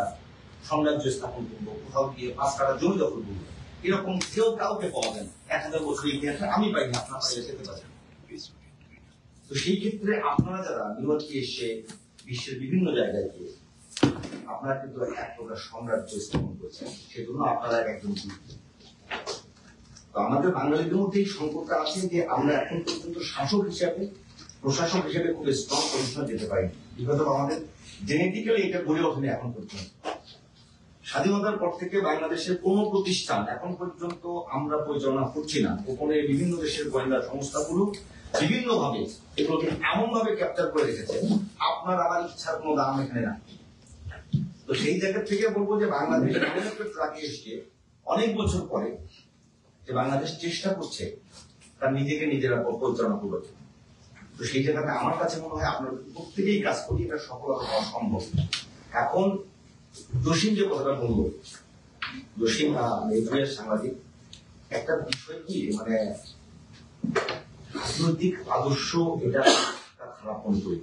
সাম্রাজ্য স্থাপন করবো, কোথাও গিয়ে 5 কাঠা জমি দখল করবো, এরকম কেউ কাউকে পাওয়া যায় না। 1000 বছরের ইতিহাসে আমি পাইনি, আপনারা পাইলে খেতে পারেন। তো সেই ক্ষেত্রে আপনারা যারা নিউ ইয়র্কে এসে বিশ্বের বিভিন্ন জায়গায় গিয়ে আপনারা কিন্তু এক প্রকার সাম্রাজ্য স্থাপন করেছেন, সেজন্য আপনারা একজন গুরুত্ব। তো আমাদের বাঙালিদের মধ্যে এই সংকটটা আছে যে আমরা এখন পর্যন্ত শাসক হিসাবে, প্রশাসক হিসেবে খুব স্ট্রং পজিশনে যেতে পারিনি। বিগত আমাদের জেনেটিক্যালি এটা গড়ে ওঠেনি এখন পর্যন্ত। স্বাধীনতার পর থেকে বাংলাদেশের কোন প্রতিষ্ঠান এখন পর্যন্ত আমরা পরিচালনা করছি না। গোপনে বিভিন্ন দেশের গোয়েন্দা সংস্থাগুলো বিভিন্ন ভাবে এগুলোকে এমন ভাবে ক্যাপচার করে রেখেছে, আপনার আমার ইচ্ছার কোনো দাম এখানে না। তো সেই জায়গা থেকে বলবো যে বাংলাদেশ এমন একটা ট্রাকে এসছে অনেক বছর পরে, যে বাংলাদেশ চেষ্টা করছে তার নিজেকে নিজেরা পরিচালনা করবে। তো সেই জায়গাতে আমার কাছে মনে হয় আপনার প্রত্যেকেই কাজ করি, এটা সফলতা হওয়া সম্ভব। এখন জসিম যে কথাটা বলবো, জসিম সাংবাদিক, একটা বিষয় কি মানে রাজনৈতিক আদর্শ এটা খারাপ মনে করি।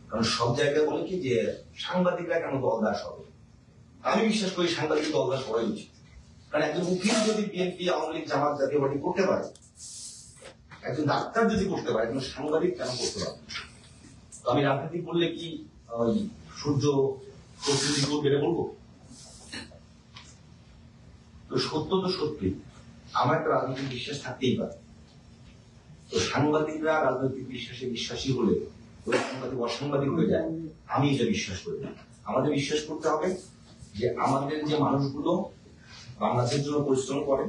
কারণ সব জায়গায় বলে কি যে সাংবাদিকরা কেন দলদাস হবে। আমি বিশ্বাস করি সাংবাদিক দলদাস করাই উচিত। কারণ একজন উকিল যদি বিএনপি, আওয়ামী লীগ, জামাত, জাতীয় পার্টি করতে পারে, একজন ডাক্তার যদি করতে পারে, একজন সাংবাদিক কেন করতে পারে? তো আমি রাজনীতি করলে কি সূর্য প্রতিনিধি করবে বলবো? তো সত্য তো সত্যি, আমার একটা রাজনৈতিক বিশ্বাস থাকতেই পারে। তো সাংবাদিকরা রাজনৈতিক বিশ্বাসে বিশ্বাসী হলে ওই সাংবাদিক অসাংবাদিক হয়ে যায়, আমি এটা বিশ্বাস করি না। আমাদের বিশ্বাস করতে হবে যে আমাদের যে মানুষগুলো বাংলাদেশের জন্য পরিশ্রম করে,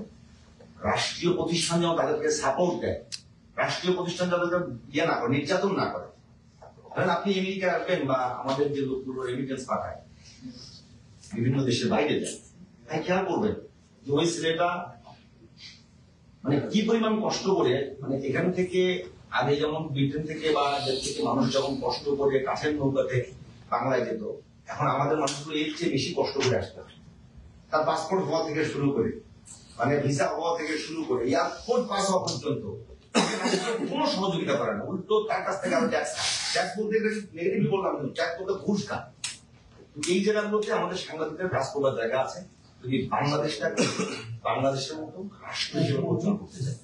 রাষ্ট্রীয় প্রতিষ্ঠান যেন তাদেরকে সাপোর্ট দেয়, রাষ্ট্রীয় প্রতিষ্ঠান যাদেরকে ইয়ে না করে, নির্যাতন না করে। কারণ আপনি আমেরিকা আসবেন বা আমাদের যে লোকগুলো রেমিটেন্স পাঠায় বিভিন্ন দেশের বাইরে যায়, তাই খেয়াল করবেন যে ওই ছেলেটা মানে কি পরিমাণ কষ্ট করে, মানে এখান থেকে আগে যেমন ব্রিটেন থেকে বা দেশ থেকে মানুষ যখন কষ্ট করে কাঠের নৌকাতে বাংলায় যেত, এখন আমাদের মানুষগুলো এর চেয়ে বেশি কষ্ট করে আসতে হবে। তার পাসপোর্ট হওয়া থেকে শুরু করে, মানে ভিসা হওয়া থেকে শুরু করে এয়ারপোর্ট পাস হওয়া পর্যন্ত কোনো সহযোগিতা করে না, উল্টো তার কাছ থেকে আরো ট্যাক্স বলতে নেগেটিভলি বললাম, ট্যাক্স বলতে ঘুষ খান। এই জায়গাগুলোতে আমাদের সাংবাদিকদের কাজ করার জায়গা আছে। যদি বাংলাদেশটাকে বাংলাদেশের মতো রাষ্ট্র হিসেবে পরিচালনা করতে চাই,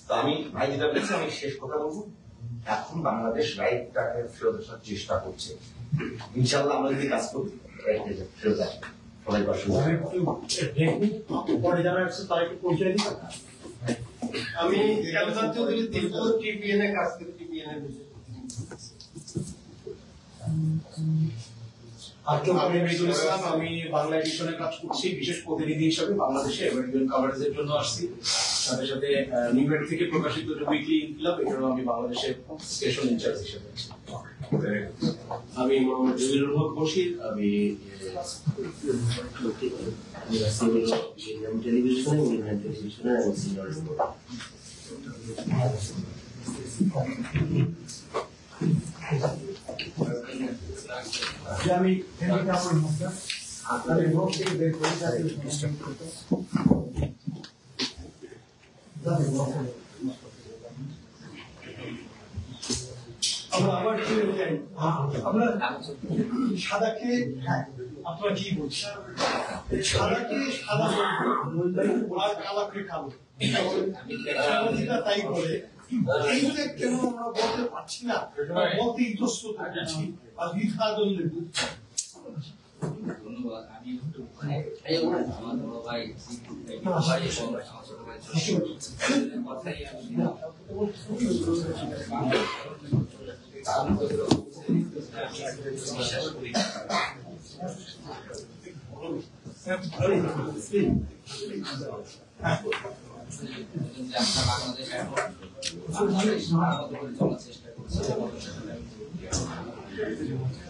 তো আমি ভাই যেটা বলছি, আমি শেষ কথা বলবো, এখন বাংলাদেশ রাইটটাকে ফেরত আসার চেষ্টা করছে। ইনশাল্লাহ আমরা যদি কাজ করি রাইটটাকে ফেরত আসবে। সবাই পরে যারা আছে তারা একটু পরিচয় দিন। আমি দীর্ঘ টিপিএন এ কাজ করি, টিপিএন এর আমি মৃদুল ইসলাম, আমি বাংলা এডিশনে কাজ করছি বিশেষ প্রতিনিধি হিসেবে বাংলাদেশে এভারগ্রিন কভারেজের জন্য আসছি। সাথে সাথে নিউ ইয়র্ক থেকে প্রকাশিত যে উইকলি ইনকিলাব, এটারও আমি বাংলাদেশের স্টেশন ইনচার্জ হিসেবে আছি। আমি মোহাম্মদ জহিরুল হক বশির, আমি টেলিভিশনে আমি সিনিয়র রিপোর্টার। আমি আপনাদের ভোট থেকে বের করে আমরা আবার চলে যাই। আমরা সাদাকে আপনারা কি বলছেন? সাদাকে সাদা আর কালাকে কালো, সাংবাদিকরা তাই করে। এইটা কেন আমরা বলতে পারছি না? বলতে ইতস্তত করছি আর দ্বিধাদ্বন্দ্বে ভুগছি। ধন্যবাদ। আমি একটু আমার বড় ভাই কথাই আমরা বাংলাদেশ এখন বাংলাদেশ চলার চেষ্টা করছি,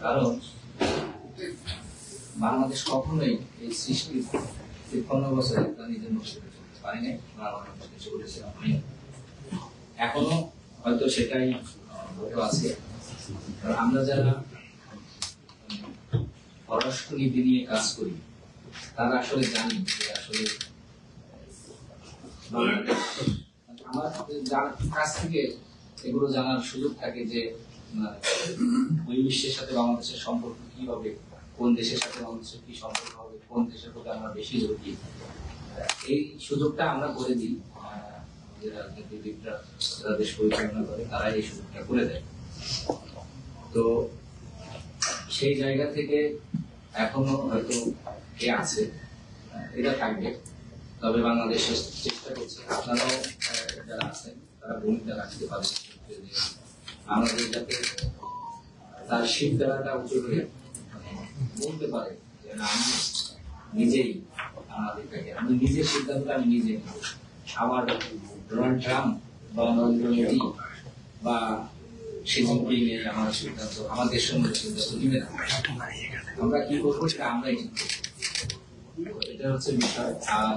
কারণ বাংলাদেশ কখনোই এই সৃষ্টির ৫৩ বছরে একটা নিজের নষ্ট করতে পারি নাই। এখনো হয়তো সেটাই আছে। আমরা যারা পররাষ্ট্র নীতি নিয়ে কাজ করি তারা আসলে জানি যে আসলে আমার কাছ থেকে এগুলো জানার সুযোগ থাকে যে ওই বিশ্বের সাথে বাংলাদেশের সম্পর্ক কি হবে, কোন দেশের সাথে বাংলাদেশের কি সম্পর্ক হবে, কোন দেশের প্রতি আমরা বেশি জোর দিই। এই সুযোগটা আমরা করে দিই, রাজনীতিবিদরা যারা দেশ পরিচালনা করে তারা এই সুযোগটা করে দেয়। তো সেই জায়গা থেকে এখনো হয়তো কে আছে, এটা থাকবে। তবে বাংলাদেশের চেষ্টা করছে, আপনারাও যারা আছেন তারা ভূমিকা রাখতে পারে আমাদের, যাতে তার শিবদারাটা উঁচু হয়ে বলতে পারে যে না, আমি নিজেই আমাদেরটাকে, আমি নিজের সিদ্ধান্ত আমি নিজে নেব। আমার ডোনাল্ড ট্রাম্প বা নরেন্দ্র মোদী বা শি জিনপিং এর আমার সিদ্ধান্ত, আমার দেশের মধ্যে সিদ্ধান্ত নিবে না। আমরা কি করবো সেটা আমরাই ঠিক করবো, এটা হচ্ছে বিষয়। আর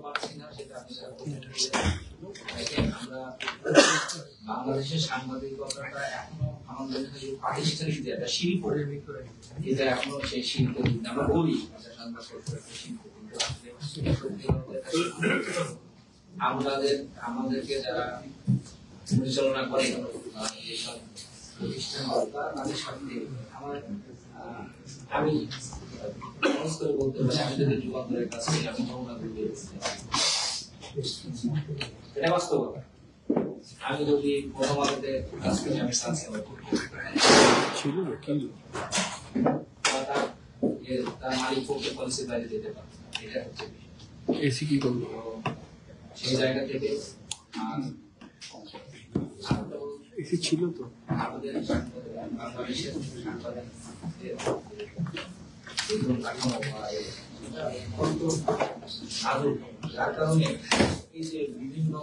পারছি না সেটা আমরা বাংলাদেশের সাংবাদিকতাটা এখনো আমাদের প্রাতিষ্ঠানিক যে একটা শিল্প, এটা এখনো সেই শিল্প আমরা বলি আমাদেরকে যারা পরিচালনা করে যেসব প্রতিষ্ঠান, তাদের সাথে আমি করে বলতে পারি, আমি যদি যুগান্তরের কাছে আমি ধারণা করতে, এটা বাস্তবতা। আমি যদি প্রথম আলোতে কাজ করি, আমি সাবস্ক্রাইব করবো, তার মালিক পক্ষে পলিসির বাইরে যেতে পারে, এটা হচ্ছে এসি কি করবো সেই জায়গা থেকে। এসি ছিল তো আমাদের বাংলাদেশের যার কারণে এই যে বিভিন্ন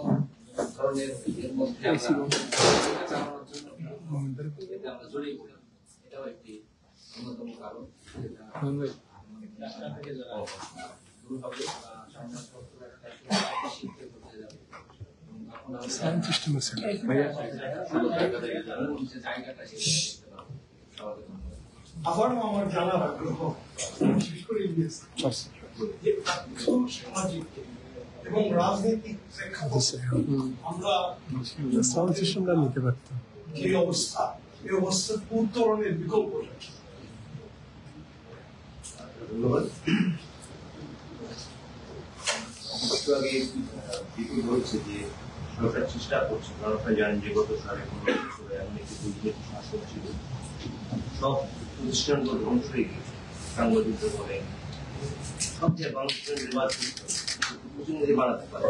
ধরনের এর মধ্যে চালানোর জন্য আমরা জড়িয়ে পড়লাম, এটাও একটি অন্যতম কারণ। আবারও আমার জানার আগ্রহ, বিশেষ করে সামাজিক এবং রাজনৈতিক প্রেক্ষাপটে আমরা নিতে পারতাম যে অবস্থা, এই অবস্থার উত্তরণের বিকল্প ধন্যবাদ। একটু আগে বিপুল বলছে যে সরকার চেষ্টা করছে, কারণ আপনারা জানেন যে গত 15.5 বছরে এমন একটি দুর্নীতি শাসন ছিল, সব প্রতিষ্ঠানগুলো ধ্বংস হয়ে গিয়েছে। সাংবাদিকদের বলে সব যে বাংলাদেশের নির্বাচন প্রতিনিধি বাড়াতে পারে,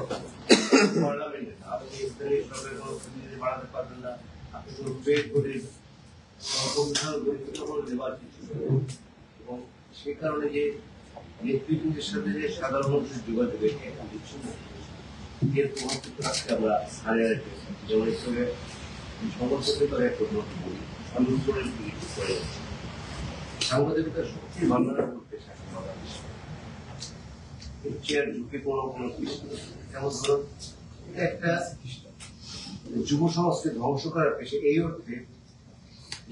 পার্লামেন্টে আপনি স্থানীয় সরকারের কোনো প্রতিনিধি বাড়াতে পারবেন না, আপনি কোনো পেড করে নির্বাচন ছিল। এবং সে কারণে যে নেতৃত্বের সাথে যে সাধারণ মানুষের যোগাযোগের একটা বিচ্ছিন্ন, এর প্রভাব কিন্তু আজকে আমরা হারিয়ে রেখেছি। যেমন হিসেবে সংবাদপত্রের করে একটা বলি আন্দোলনের করে সাংবাদিকতার সবচেয়ে ভান্ডারের পেশা বাংলাদেশে, চেয়ার ঝুঁকে কোনো কিছু, যেমন ধরুন এটা একটা যুব সমাজকে ধ্বংস করার পেশা। এই অর্থে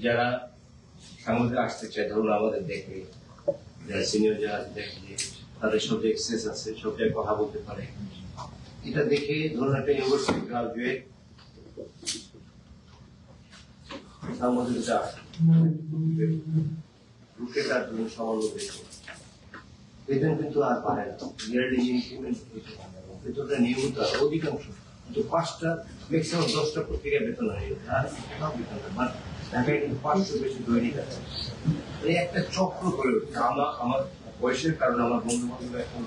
যারা সাংবাদিক আসতে চায়, ধরুন আমাদের দেখে যারা সিনিয়র যারা দেখে, তাদের সব এক্সেস আছে, সব জায়গায় কথা বলতে পারে, এটা দেখে ধরুন একটা ইউনিভার্সিটি গ্রাজুয়েট সাংবাদিকতা রুখে তার জন্য সামান্য বেতন কিন্তু আর পারে না, বেতনটা নিয়মিত অধিকাংশ কিন্তু 5টা ম্যাক্সিমাম 10টা পত্রিকায় বেতন হয়ে গেছে, আর বেতন ঢাকায় কিন্তু 500 বেশি দৈনিক আছে। এই একটা চক্র করে উঠছে। আমার বয়সের কারণে আমার বন্ধু বান্ধব এখন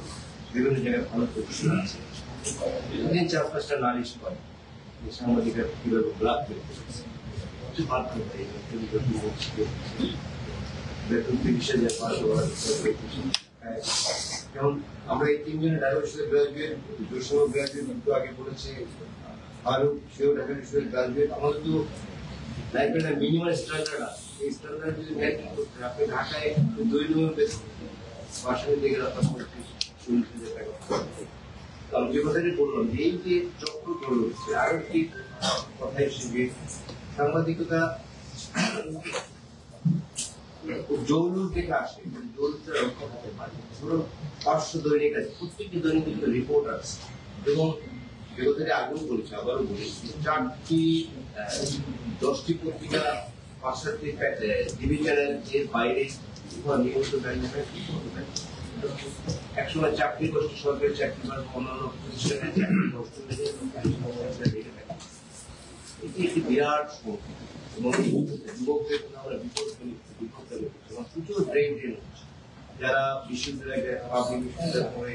বিভিন্ন জায়গায় ভালো প্রতিষ্ঠান আছে, প্রতিদিন 4-5টা নালিশ করে সাংবাদিকরা কিভাবে ব্লাক করতে বাধ্য হয়। বেতন 30,500। যেমন আমরা এই 3 জনের ঢাকা বিশ্ববিদ্যালয় গ্রাজুয়েট, জোসেফ গ্রাজুয়েট, একটু আগে বলেছে ফারুক, সেও ঢাকা বিশ্ববিদ্যালয় গ্রাজুয়েট। আমাদের তো লাইফের মিনিমাম স্ট্যান্ডার্ড আছে, এই স্ট্যান্ডার্ড যদি মেনটেন করতে আপনি ঢাকায় 2 নম্বর বেতন, বাসায় দিকে আপনার 40,000 টাকা। আমি যে কথাটি বললাম যে এই যে চক্র করে উঠছে, আর একটি কথা হিসেবে সাংবাদিকতা জৌলুর থেকে আসে, জৌলুরটা রক্ষা করতে পারে। ধরুন 500 দৈনিক আছে, প্রত্যেকটি দৈনিক কিন্তু রিপোর্ট আছে, এবং যে কথাটি আগেও বলেছি আবারও বলি, 10টি পত্রিকা 5টি টিভি চ্যানেল এর বাইরে নিয়মিত একসময় চাকরি করছে, সরকারি চাকরি বা অন্যান্য প্রতিষ্ঠানের চাকরি, এটি একটি বিরাট সংখ্যা। এবং যুবকদের আমরা বিপদ এবং প্রচুর ব্রেন ড্রেন হচ্ছে। যারা বিশ্ববিদ্যালয়ে পাবলিক বিশ্ববিদ্যালয় পড়ে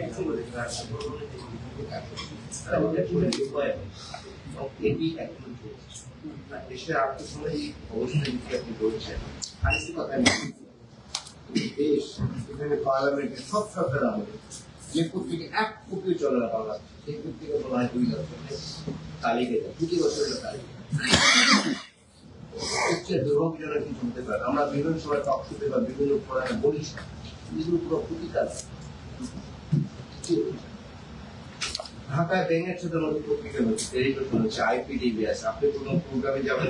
আমাদের এটি এখন চলছে। দেশের আত্মসামাজিক অবস্থা যদি আপনি বলছেন, আরেকটি কথা দেশ এখানে পার্লামেন্টের সব সরকার আমাদের যে পত্রিকা এক পত্রিকা চলে না বাংলাদেশ, সেই পত্রিকা বলা হয় 2 বছরের তালিকা, প্রতি বছরের তালিকা। দুর্ভাগ্যজনক কিছু হতে পারে। আমরা বিভিন্ন সময় টকশোতে বা বিভিন্ন ফোরামে বলি, কিন্তু পুরো প্রতিকার ঢাকায় ব্যাঙের সাথে আমাদের পত্রিকা হচ্ছে, টেলিভিশন হচ্ছে, আইপিটিভি আছে। আপনি কোনো প্রোগ্রামে যাবেন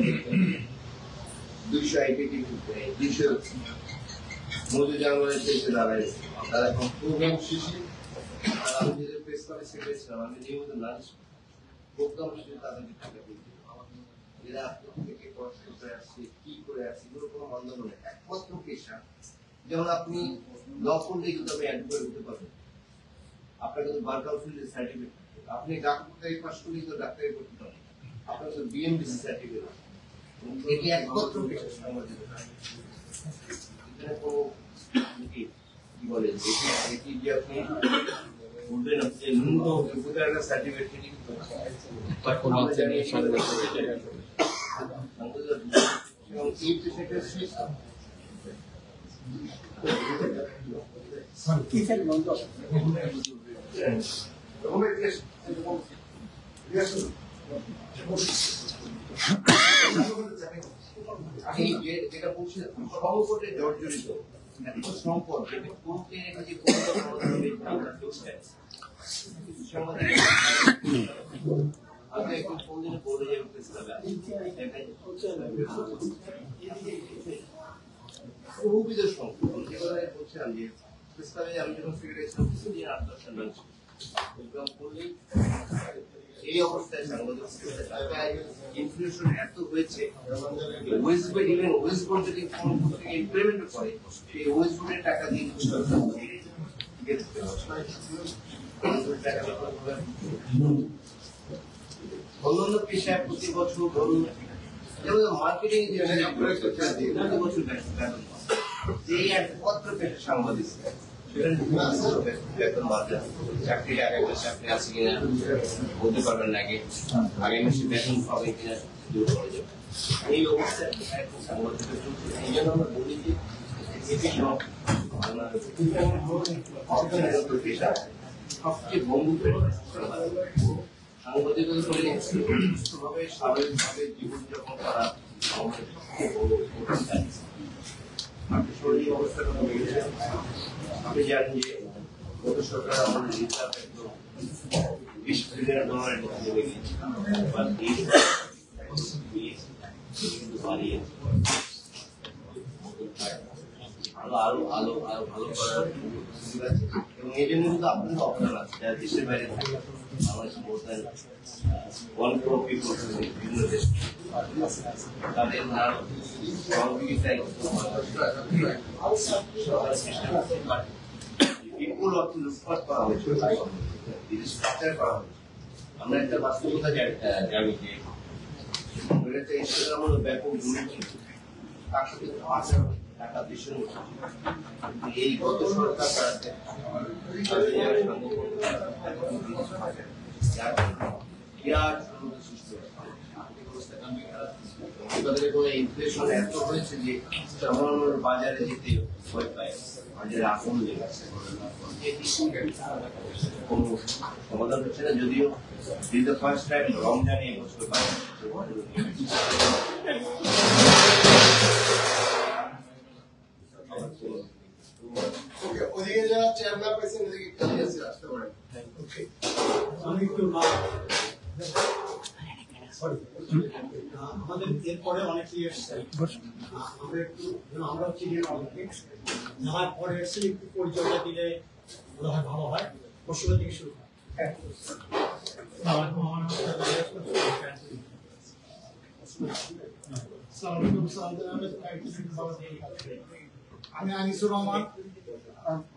200 আইপিটিভি 200 মজু জানুয়ারি শেষে দাঁড়ায়। তারা এখন প্রোগ্রাম শেষে আমি নিজের প্রেস করে সেটেছিলাম, আমি নিয়মিত নাচ প্রোগ্রাম শেষে তাদেরকে টাকা দিই। এরা থেকে কষ্ট করে আসছে, কি করে আসছে, এগুলো কোনো মানদণ্ড নেই। একমাত্র পেশা, যেমন আপনি ল পড়লে কিন্তু আপনি অ্যাডভোকেট হতে পারবেন, আপনার কিন্তু বার কাউন্সিলের সার্টিফিকেট, আপনি ডাক্তারি পাস করলে কিন্তু ডাক্তারি করতে পারেন, আপনার কিন্তু বিএমডিসি সার্টিফিকেট। এটি একমাত্র পেশা সাংবাদিক। এখানে কোনো কি বলে এটি যে আপনি বলবেন আপনি ন্যূনতম যোগ্যতার সার্টিফিকেট কিন্তু আমরা জানি এবং এই পেশাটা শেষ যেটা বলছি সংকটে জর্জরিত এত সম্পদ কোনকে যে আগে একটু কোন দিনে বলে যাবে বহুবিধ সংকট বলছিলাম যে প্রস্তাবে আমি যখন ফিরে এসেছিলাম 8-10 জন করলেই এই অবস্থায় ইনফ্লেশন এত হয়েছে, West bed even West board যদি কোনো থেকে ইমপ্লিমেন্ট করে সেই ওয়েস্ট বোর্ডের টাকা দিয়ে অন্যান্য পেশায় প্রতি বছর ধরুন মার্কেটিং প্রতি বছর এই একমাত্র পেশা সাংবাদিক চাকরির আগে চাকরি আছে কিনা বলতে পারবেন না, আগে আগামী মাসে বেতন পাবে কিনা এই অবস্থায় এই জন্য আমরা বলি যে পেশা সবচেয়ে বন্ধুত্বের সাংবাদিকতা করে ভাবে স্বাভাবিকভাবে জীবনযাপন করা আমাদের সবচেয়ে বড় কঠিন কাজ। শরীর অবস্থাটা বেড়েছে। আপনি জানেন যে গত সরকার আমাদের রিজার্ভ একদম $20 বিলিয়ন নেমে গিয়েছে, আরো আরো আরো ভালো করার সুযোগ আছে এবং এই জন্য কিন্তু আপনাদের অপশন আছে যারা দেশের বাইরে থাকে। আমাদের মোর দেন 1 crore people বিভিন্ন দেশ তাদের বিপুল অর্থ লুটপাট করা হয়েছে, স্ট্রাকচার করা হয়েছে। আমরা একটা বাস্তবতা জানি যে ইনস্টাগ্রামের ব্যাপক দুর্নীতি, তার সাথে 5,000 টাকা দেশের এই গত সরকার ইনফ্লেশন এত হয়েছে যে সাধারণ বাজারে যেতে ভয় পায়, বাজারে আগুন লেগেছে, কোনো সমাধান হচ্ছে না। যদিও ফার্স্ট টাইম রমজানে এবছর ওদিকে যারা চেয়ারম্যান পাইছেন ওদিকে কালিয়াসে আসতে পারেন। আমি একটু আমাদের এরপরে অনেকেই এসছে, আমরা একটু আমরা চিনি যারা পরে এসছে একটু পরিচয়টা দিলে মনে হয় ভালো হয়। পরশুর দিকে শুরু হয়। আমি আনিসুর রহমান,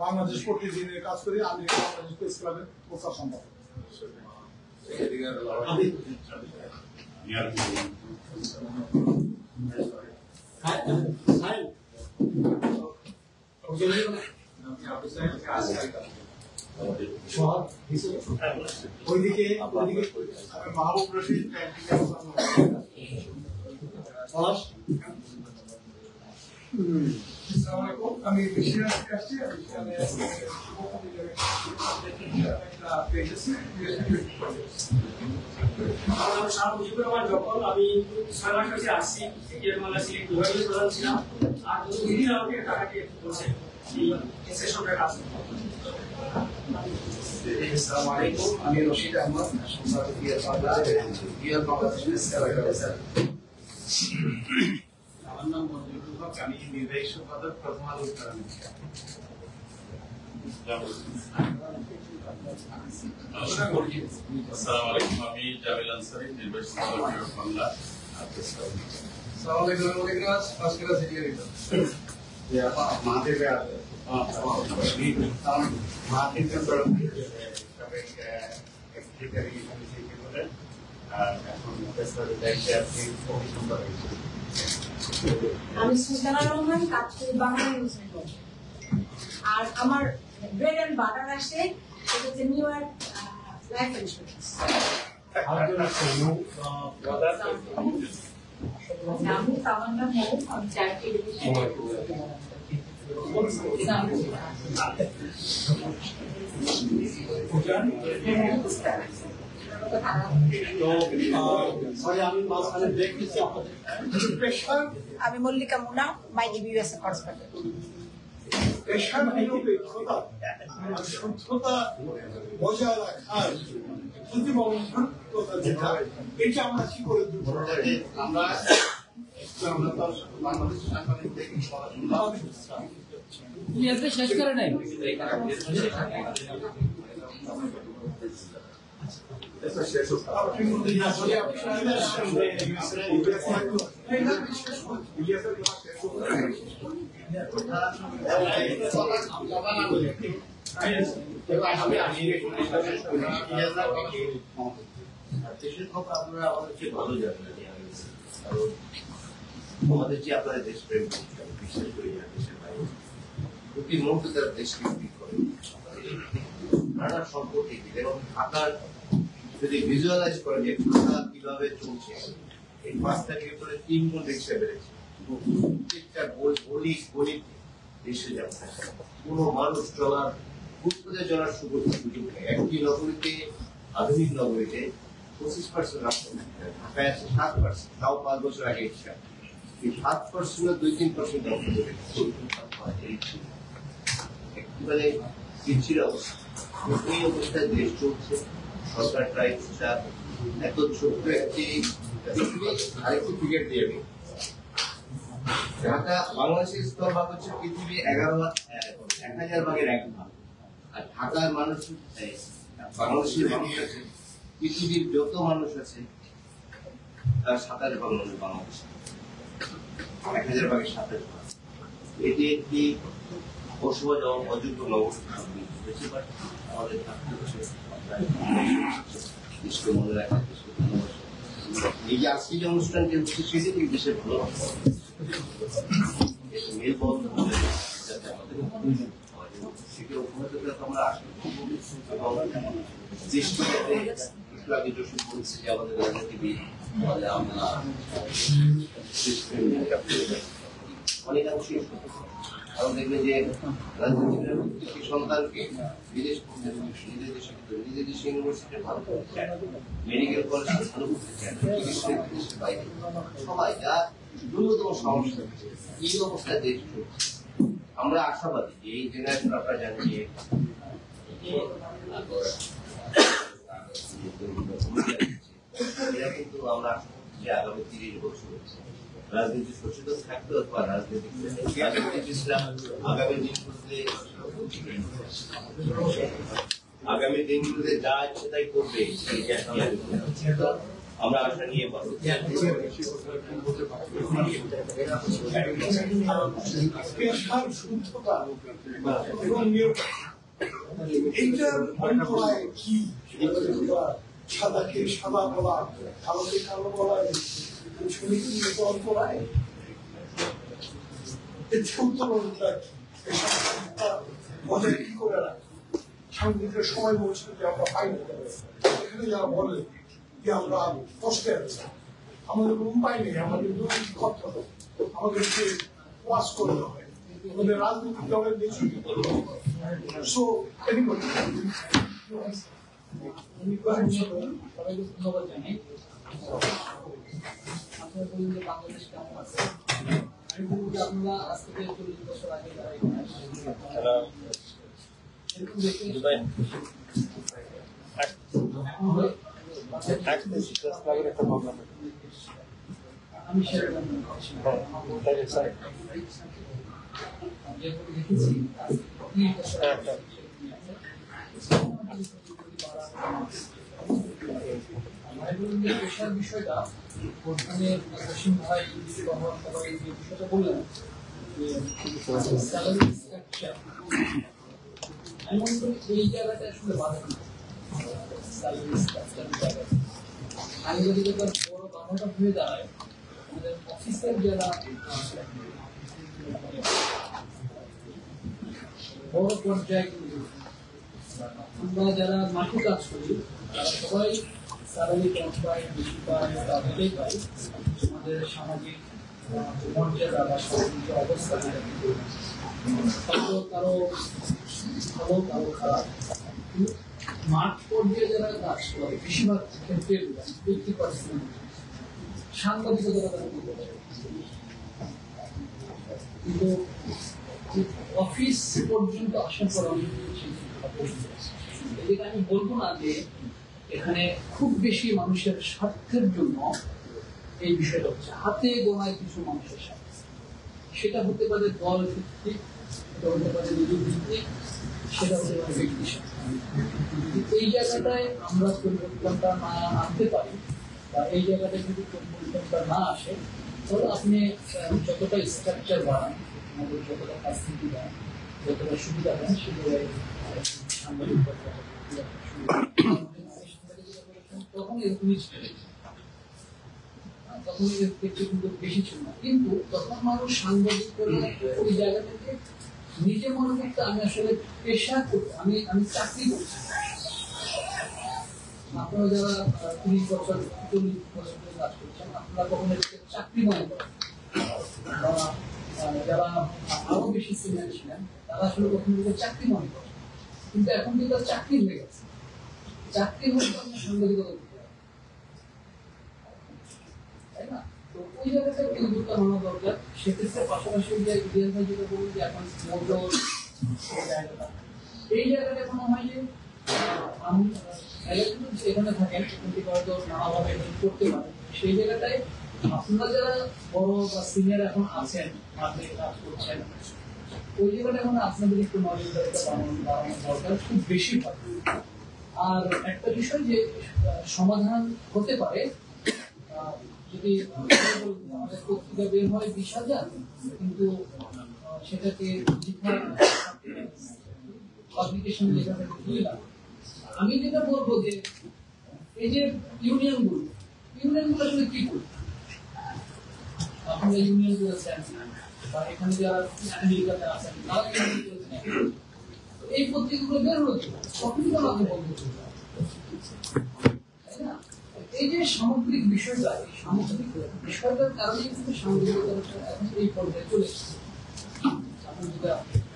বাংলাদেশ প্রতিদিনের কাজ করি। আমি বাংলাদেশ প্রেস ক্লাবের প্রচার সম্পাদক। ওইদিকে মাহবুব রশিদ আমি বেশিরভাগ আসছি যখন আমি 6 মাস কাছে আসছি প্রধান ছিলাম আর দুদিন আমাকে টাকাকে বলছে সেশনটা কাজ আসসালামু আলাইকুম, আমি রশিদ আহমদ, আমার নাম মঞ্জুরুল হক, আমি নির্বাহী সম্পাদক প্রথম আলো উত্তরাঞ্চল। আসসালামু আলাইকুম, আমি জামিল আনসারী, নির্বাহী সম্পাদক বাংলা। আসসালামু আলাইকুম, ফার্স্ট ক্লাস এডিটর। আমি সুলতানা রহমান, কাজ করি বাংলা নিউজ নেটওয়ার্ক। আর আমার ব্রেড এন্ড বাটার আসে সেটা হচ্ছে নিউ ইয়র্ক লাইফ ইন্স্যুরেন্স। আমি তামান্না মৌ, আমি চ্যারিটি ডিভিশন আমি মল্লিকা মুনা, মাই ইউএস করেসপন্ডেন্ট। শুদ্ধতা বজায় রাখার যেটা এটা আমরা কি করে আমরা বাংলাদেশের সাংবাদিকদের শেষ করে নাই। দেশের খবর আপনারা আমাদেরকে ভালো জানেন, কারণ আমাদের যে আপনারা দেশপ্রেম বিশ্বাস করি না, দেশের বাইরে প্রতি মুহূর্তে তারা দেশকে বিক্রি করে নানা সম্পর্কে, এবং ঢাকার যদি ভিজুয়ালাইজ করেন যে ঢাকা কিভাবে চলছে, এই 5 তারিখের পরে 3 গুণ রিক্সা বেড়েছে। প্রত্যেকটা গলি দেশে যাচ্ছে, কোনো মানুষ চলার ফুটপাতে চলার সুযোগ নেই। একটি নগরীতে, আধুনিক নগরীতে 25% রাস্তা, ঢাকায় আছে 7%, তাও 5 বছর আগে হিসাব। এই 7% 2-3% একেবারে পিছিয়ে অবস্থা। এই অবস্থায় দেশ চলছে, সরকার ট্রাই করছে। এত ছোট্ট একটি আরেকটি ক্রিকেট দিয়ে ঢাকা বাংলাদেশের স্থলভাগ হচ্ছে পৃথিবী 1000 ভাগের 1 ভাগ, আর ঢাকার মানুষ বাংলাদেশের মানুষ আছে পৃথিবীর যত মানুষ আছে তার 27 ভাগ মানুষ বাংলাদেশে, 1000 ভাগের 27 ভাগ। এটি একটি অসহজ এবং অযোগ্য নগর আমাদের থাকতে হচ্ছে দেশকে মনে রাখা, দেশকে ভালোবাসা। এই যে আজকে যে অনুষ্ঠানটি হচ্ছে সেটি কিন্তু দেশের ভালো মেলবন্ধ যাতে আমাদের সেটি অব্যাহত আমরা আশা করি, এবং দেশটি যাতে একটু আগে যখন বলছি যে আমাদের রাজনীতিবিদ, আমাদের আমরা অনেকাংশই কারণ দেখবেন যে রাজনীতিবিদের প্রত্যেকটি সন্তানকে বিদেশ পড়তে নিজের দেশে ইউনিভার্সিটি ভালো করতে চায়, মেডিকেল কলেজে ভালো করতে চায়, চিকিৎসা দেশের বাইরে সবাই যা ন্যূনতম সমস্যা এই অবস্থায় দেশ চলছে। আমরা আশাবাদী যে এই জেনারেশন আপনারা জানেন যে এরা কিন্তু আমরা যে আগামী 30 বছর রাজনীতি সচেতন থাকতে, অথবা রাজনীতি আগামী দিনগুলোতে যা ইচ্ছে তাই করবে আমরা আশা নিয়ে পাবো। সাদাকে সাদা বলা, কালোকে কালো বলা, সেখানে কি এটা অন্তরায় এতে উত্তরণটা বজায় কি করে রাখে সাংবাদিকের সময় বলছিল যে আমরা পাইনি এখানে যারা বলে যে আমরা কষ্টে আছি আমাদের কোনো উপায় নেই আমাদের দুর্নীতি করতে হবে আমাদেরকে ওয়াশ করতে হবে আমাদের রাজনৈতিক দলের নেতৃত্ব করতে হবে সো এনিবডি সবাইকে ধন্যবাদ জানাই আপনারা বলুন যে বাংলাদেশ কেমন আছে আমি বলবো যে আপনারা আজ থেকে 40 বছর আগে যারা এখানে এরকম দেখে আমি সেটা দেখেছি পেশার বিষয়টা মানে অসীম ভাই সবাই যে বিষয়টা বললেন যে স্যালারি স্ট্রাকচার আমি মনে করি এই জায়গাটা আসলে বাধা স্যালারি স্ট্রাকচার জায়গা আমি যদি এবার বড় বাধাটা হয়ে দাঁড়ায় আমাদের অফিসের যারা বড় পর্যায়ে আমরা যারা মাঠে কাজ করি তারা সবাই স্যালারি কম পাই বেশি পাই বা হতেই পাই আমাদের সামাজিক মর্যাদা বা সামাজিক অবস্থা হয়তো কারো ভালো কারো খারাপ মাঠ পর্যায়ে যারা কাজ করে বেশিরভাগ ক্ষেত্রে 50% সাংবাদিকতা তারা করতে পারে কিন্তু অফিস পর্যন্ত আসার পর এদিকে আমি বলবো না যে এখানে খুব বেশি মানুষের স্বার্থের জন্য এই বিষয়টা হচ্ছে হাতে গোনায় কিছু মানুষের স্বার্থ সেটা হতে পারে দল ভিত্তিক সেটা হতে পারে নিজ ভিত্তিক সেটা হতে পারে ব্যক্তি স্বার্থ এই জায়গাটায় আমরা পরিবর্তনটা না আনতে পারি বা এই জায়গাটায় যদি পরিবর্তনটা না আসে তাহলে আপনি যতটা স্ট্রাকচার বাড়ান আমাদের যতটা ফ্যাসিলিটি দেন যতটা সুবিধা দেন সেগুলো সাংবাদিক তখন এরকমই ছিল তখন এর ক্ষেত্রে কিন্তু বেশি ছিল না কিন্তু তখন মানুষ সাংবাদিক করে ওই জায়গা থেকে নিজে মনে করতে আমি আসলে পেশা করতে আমি চাকরি করছি আপনারা যারা 30 বছর 40 বছর ধরে কাজ করছেন আপনারা কখনো চাকরি মনে করেন যারা আরো বেশি সিনিয়র ছিলেন তারা আসলে কখনো চাকরি মনে করেন কিন্তু এখন কিন্তু চাকরি হয়ে গেছে চাকরি হলে আপনার সাংবাদিকতা করতে হবে তাই না তো ওই জায়গাটা পরিবর্তন আনা দরকার সেক্ষেত্রে পাশাপাশি যে ইতিহাস ভাই যেটা বলুন যে এখন এই জায়গাটা মনে হয় যে আমি এখানে থাকেন কিন্তু হয়তো নানাভাবে করতে পারেন সেই জায়গাটায় আপনারা যারা বড় বা সিনিয়র এখন আছেন মাঠে কাজ করছেন ওই জায়গাটা এখন আপনাদের একটু নজরদারিটা বাড়ানো দরকার খুব বেশি হয় আর একটা বিষয় যে সমাধান হতে পারে যদি আমাদের পত্রিকা বের হয় 20,000 কিন্তু সেটাকে পাবলিকেশন লেখাটা দিয়ে না আমি যেটা বলবো যে এই যে ইউনিয়নগুলো আসলে কি করবে আপনারা ইউনিয়ন করেছেন বা এখানে যারা আমেরিকাতে আছেন তারা ইউনিয়ন করেছেন এই পত্রিকাগুলো বের হচ্ছে তখনই তো আমাকে বন্ধ করতে হবে তাই না এই যে সামগ্রিক বিষয়টা এই সামগ্রিক বিষয়টার কারণেই কিন্তু সাংবাদিকতা এখন এই পর্যায়ে চলে এসেছে আপনি যেটা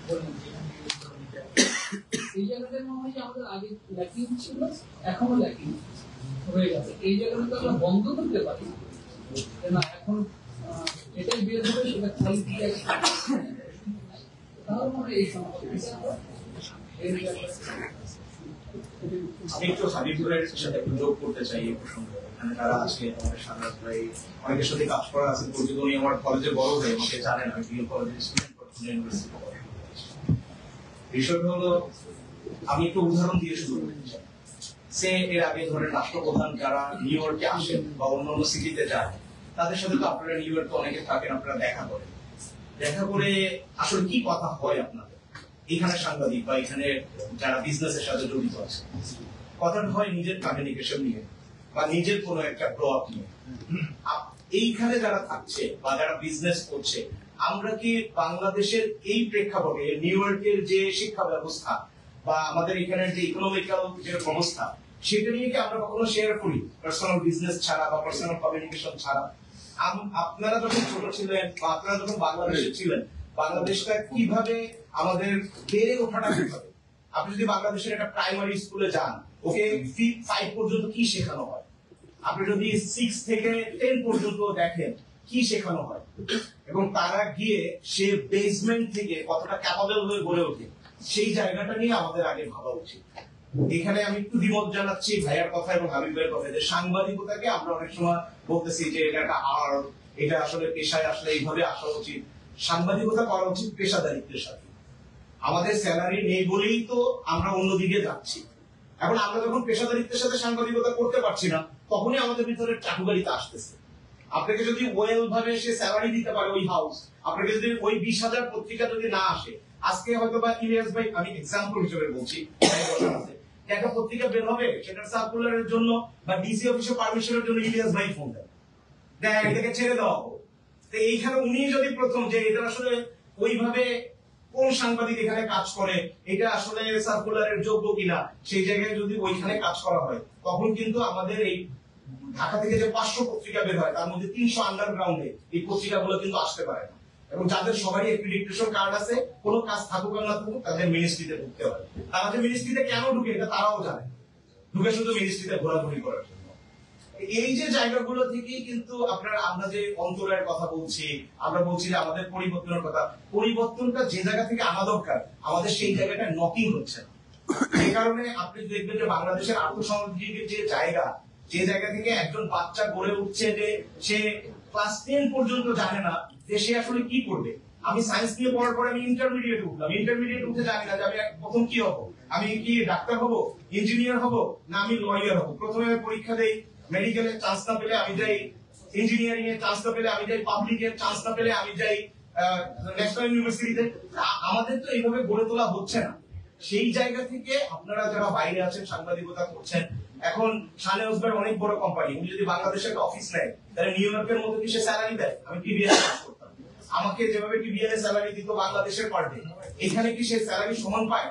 বললেন এই জায়গাটার মনে হয় যে আমাদের আগে ল্যাকিং ছিল এখনো ল্যাকিং হয়ে গেছে এই জায়গাটা আমরা বন্ধ করতে পারি না এখন এটাই বের হবে সেটা কোয়ালিটি তাহলে মনে এই সমস্যা আমি একটু হাবিবুরের সাথে একটু যোগ করতে চাই এই প্রসঙ্গে যারা আজকে আমাদের সাধারণ ভাই অনেকের সাথে কাজ করা আছে পরিচিত উনি আমার কলেজে বড় হয়ে আমাকে জানেন আমি বিএল কলেজের স্টুডেন্ট ইউনিভার্সিটি বিষয়টা হলো আমি একটু উদাহরণ দিয়ে শুরু করতে চাই সে এর আগে ধরেন রাষ্ট্রপ্রধান যারা নিউ ইয়র্কে আসেন বা অন্যান্য সিটিতে যায় তাদের সাথে তো আপনারা নিউ ইয়র্কে অনেকে থাকেন আপনারা দেখা করে আসলে কি কথা হয় আপনাদের এখানে সাংবাদিক বা এখানে যারা বিজনেসের সাথে জড়িত আছে কথাটা হয় নিজের কমিউনিকেশন নিয়ে বা নিজের কোনো একটা গ্রো আপ নিয়ে এইখানে যারা থাকছে বা যারা বিজনেস করছে, আমরা কি বাংলাদেশের এই প্রেক্ষাপটে নিউ ইয়র্কের যে শিক্ষা ব্যবস্থা বা আমাদের এখানের যে ইকোনমিক্যাল যে অবস্থা, সেটা নিয়ে কি আমরা কখনো শেয়ার করি পার্সোনাল বিজনেস ছাড়া বা পার্সোনাল কমিউনিকেশন ছাড়া? আপনারা যখন ছোট ছিলেন বা আপনারা যখন বাংলাদেশে ছিলেন, বাংলাদেশটা কিভাবে আমাদের বেড়ে ওঠাটা কিভাবে? আপনি যদি বাংলাদেশের একটা প্রাইমারি স্কুলে যান, ওকে 5 পর্যন্ত কি শেখানো হয়? আপনি যদি 6 থেকে 10 পর্যন্ত দেখেন কি শেখানো হয়, এবং তারা গিয়ে সে বেসমেন্ট থেকে কতটা ক্যাপাবল হয়ে গড়ে ওঠে, সেই জায়গাটা নিয়ে আমাদের আগে ভাবা উচিত। এখানে আমি একটু দ্বিমত জানাচ্ছি ভাইয়ার কথা এবং হাবিব ভাইয়ের কথা, যে সাংবাদিকতাকে আমরা অনেক সময় বলতেছি যে এটা একটা আর্ট, এটা আসলে পেশায় আসলে এইভাবে আসা উচিত। সাংবাদিকতা করা উচিত পেশাদারিত্বের সাথে। আমাদের স্যালারি নেই বলেই তো আমরা অন্যদিকে যাচ্ছি। এখন আমরা যখন পেশাদারিত্বের সাথে সাংবাদিকতা করতে পারছি না, তখনই আমাদের ভিতরে চাকুবাড়িতে আসতেছে। আপনাকে যদি ওয়েল ভাবে সে স্যালারি দিতে পারে ওই হাউস, আপনাকে যদি ওই 20,000 পত্রিকা যদি না আসে, আজকে হয়তো বা ইলিয়াস ভাই, আমি এক্সাম্পল হিসেবে বলছি, একটা পত্রিকা বের হবে, সেটার সার্কুলারের জন্য বা ডিসি অফিসে পারমিশনের জন্য ইলিয়াস ভাই ফোন দেয়, এটাকে ছেড়ে দেওয়া হোক। তো এইখানে উনি যদি প্রথম যে এটা আসলে ওইভাবে কোন সাংবাদিক এখানে কাজ করে, এটা আসলে সার্কুলারের যোগ্য কিনা, সেই জায়গায় যদি ওইখানে কাজ করা হয়, তখন কিন্তু আমাদের এই ঢাকা থেকে যে 500 পত্রিকা বের হয়, তার মধ্যে 300 আন্ডারগ্রাউন্ডে এই পত্রিকাগুলো কিন্তু আসতে পারে না। এবং যাদের সবারই অ্যাক্রিডিটেশন কার্ড আছে, কোনো কাজ থাকুক না থাকুক, তাদের মিনিস্ট্রিতে ঢুকতে হয়। তারা যে মিনিস্ট্রিতে কেন ঢুকে এটা তারাও জানে, ঢুকে শুধু মিনিস্ট্রিতে ঘোরাঘুরি করার জন্য। এই যে জায়গাগুলো থেকেই কিন্তু আমরা যে অন্তরের কথা বলছি, আমরা বলছি যে আমাদের পরিবর্তনের কথা, পরিবর্তনটা যে জায়গা থেকে আনা দরকার, আমাদের সেই জায়গাটা নকিং হচ্ছে না। এই কারণে আপনি দেখবেন যে বাংলাদেশের আর্থসামাজিক যে জায়গা থেকে একজন বাচ্চা গড়ে উঠছে, যে সে ক্লাস 10 পর্যন্ত জানে না যে সে আসলে কি করবে। আমি সায়েন্স নিয়ে পড়ার পরে আমি ইন্টারমিডিয়েট উঠলাম, ইন্টারমিডিয়েট উঠে জানি না যে আমি প্রথম কি হবো, আমি কি ডাক্তার হব, ইঞ্জিনিয়ার হব, না আমি লয়ার হব। প্রথমে আমি পরীক্ষা দেই, মেডিকেলের চান্স না পেলে আমি যাই ইঞ্জিনিয়ারিং এর চান্স না পেলে আমি যাই পাবলিকের চান্স না পেলে আমি যাই ন্যাশনাল ইউনিভার্সিটিতে। আমাদের তো এইভাবে গড়ে তোলা হচ্ছে না। সেই জায়গা থেকে আপনারা যারা বাইরে আছেন, সাংবাদিকতা করছেন, এখন শানে ওসবার অনেক বড় কোম্পানি, উনি যদি বাংলাদেশের একটা অফিস নেয়, তাহলে নিউ ইয়র্কের মধ্যে কি সে স্যালারি দেয়? আমি টিভিএল কাজ করতাম, আমাকে যেভাবে টিভিএল এর স্যালারি দিত বাংলাদেশের পার ডে, এখানে কি সে স্যালারি সমান পায়?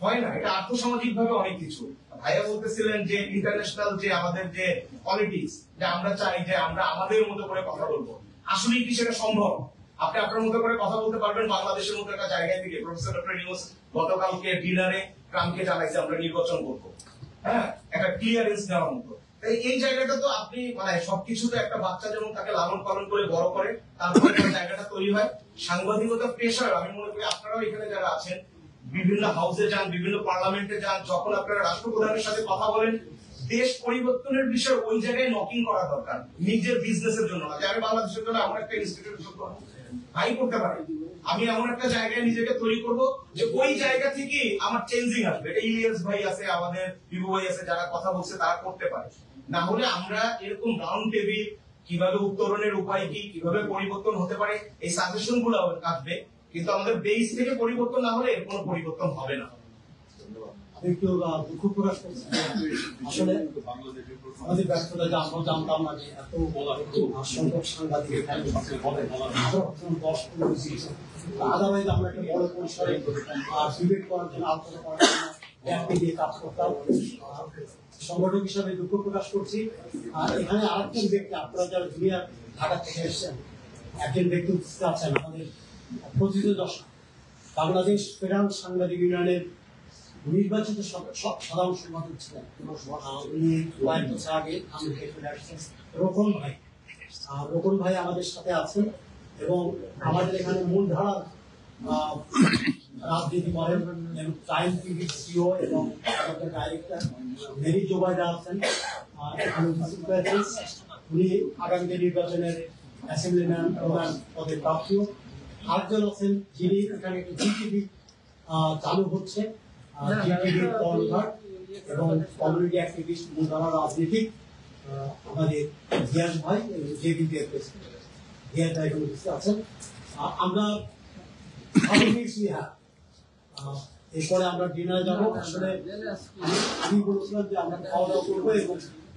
হয় না। এটা আর্থসামাজিক ভাবে অনেক কিছু। ভাইয়া বলতেছিলেন যে ইন্টারন্যাশনাল যে আমাদের যে পলিটিক্স, যে আমরা চাই যে আমরা আমাদের মতো করে কথা বলবো, আসলে কি সেটা সম্ভব? আপনি আপনার মতো করে কথা বলতে পারবেন বাংলাদেশের মতো একটা জায়গায় থেকে? প্রফেসর ডক্টর ইউনূস গতকালকে ডিনারে ট্রাম্পকে জানাইছে আমরা নির্বাচন করবো, হ্যাঁ, একটা ক্লিয়ারেন্স নেওয়ার মতো। এই জায়গাটা তো আপনি মানে সবকিছু তো একটা বাচ্চা যেমন তাকে লালন পালন করে বড় করে, তারপরে জায়গাটা তৈরি হয়। সাংবাদিকতা পেশার আমি মনে করি আপনারাও এখানে যারা আছেন, বিভিন্ন হাউসে যান, বিভিন্ন পার্লামেন্টে যান, যখন আপনারা রাষ্ট্রপ্রধানের সাথে কথা বলেন, দেশ পরিবর্তনের বিষয়ে ওই জায়গায় নকিং করা দরকার, নিজের বিজনেসের জন্য না। যে আমি বাংলাদেশের জন্য এমন একটা ইনস্টিটিউট ভাই করতে পারি, আমি এমন একটা জায়গায় নিজেকে তৈরি করব যে ওই জায়গা থেকে আমার চেঞ্জিং আসবে। এটা ইলিয়াস ভাই আছে, আমাদের বিভু ভাই আছে, যারা কথা বলছে তারা করতে পারে। না হলে আমরা এরকম রাউন্ড টেবিল, কিভাবে উত্তরণের উপায় কি, কিভাবে পরিবর্তন হতে পারে, এই সাজেশন গুলো আসবে, কিন্তু আমাদের বেস থেকে পরিবর্তন না হলে এর কোনো পরিবর্তন হবে না। একটু দুঃখ প্রকাশ করছি, আসলে আমাদের ব্যর্থতা যে আমরা জানতাম না যে এত সংখ্যক সাংবাদিক আদারওয়াইজ আমরা একটা বড় পরিসরে ডিবেট করার জন্য, আলোচনা করার জন্য ব্যাংকে দিয়ে কাজ করতাম। সংগঠক হিসাবে দুঃখ প্রকাশ করছি। আর এখানে আরেকজন ব্যক্তি, আপনারা যারা জুনিয়র ঢাকা থেকে এসেছেন, একজন ব্যক্তি উপস্থিত আছেন, আমাদের প্রতিনিধি দশা বাংলাদেশ ফেডারেল সাংবাদিক ইউনিয়নের নির্বাচিত সাধারণ সম্পাদক ছিলেন উনি কয়েক বছর আগে আমাদের রোকন ভাই আমাদের সাথে আছেন, এবং আমাদের এখানে মূলধারা রাজনীতি করেন এবং টাইম টিভির সিও এবং আমাদের ডাইরেক্টর মেরি জোবাইদা আছেন, এখানে উপস্থিত হয়েছেন। উনি আগামী নির্বাচনের অ্যাসেম্বলি ম্যান প্রধান পদে প্রাপ্তিও। আরেকজন আছেন যিনি এখানে একটি জিটিভি চালু হচ্ছে, এবং কমিউনিটি অ্যাক্টিভিস্ট, মূলধারা রাজনীতিক আমাদের গিয়াস ভাই, জেবিপি এর প্রেসিডেন্ট গিয়াস ভাই আছেন। আমরা এরপরে আমরা ডিনারে যাবো। আসলে আমি বলছিলাম যে আমরা খাওয়া দাওয়া করবো এবং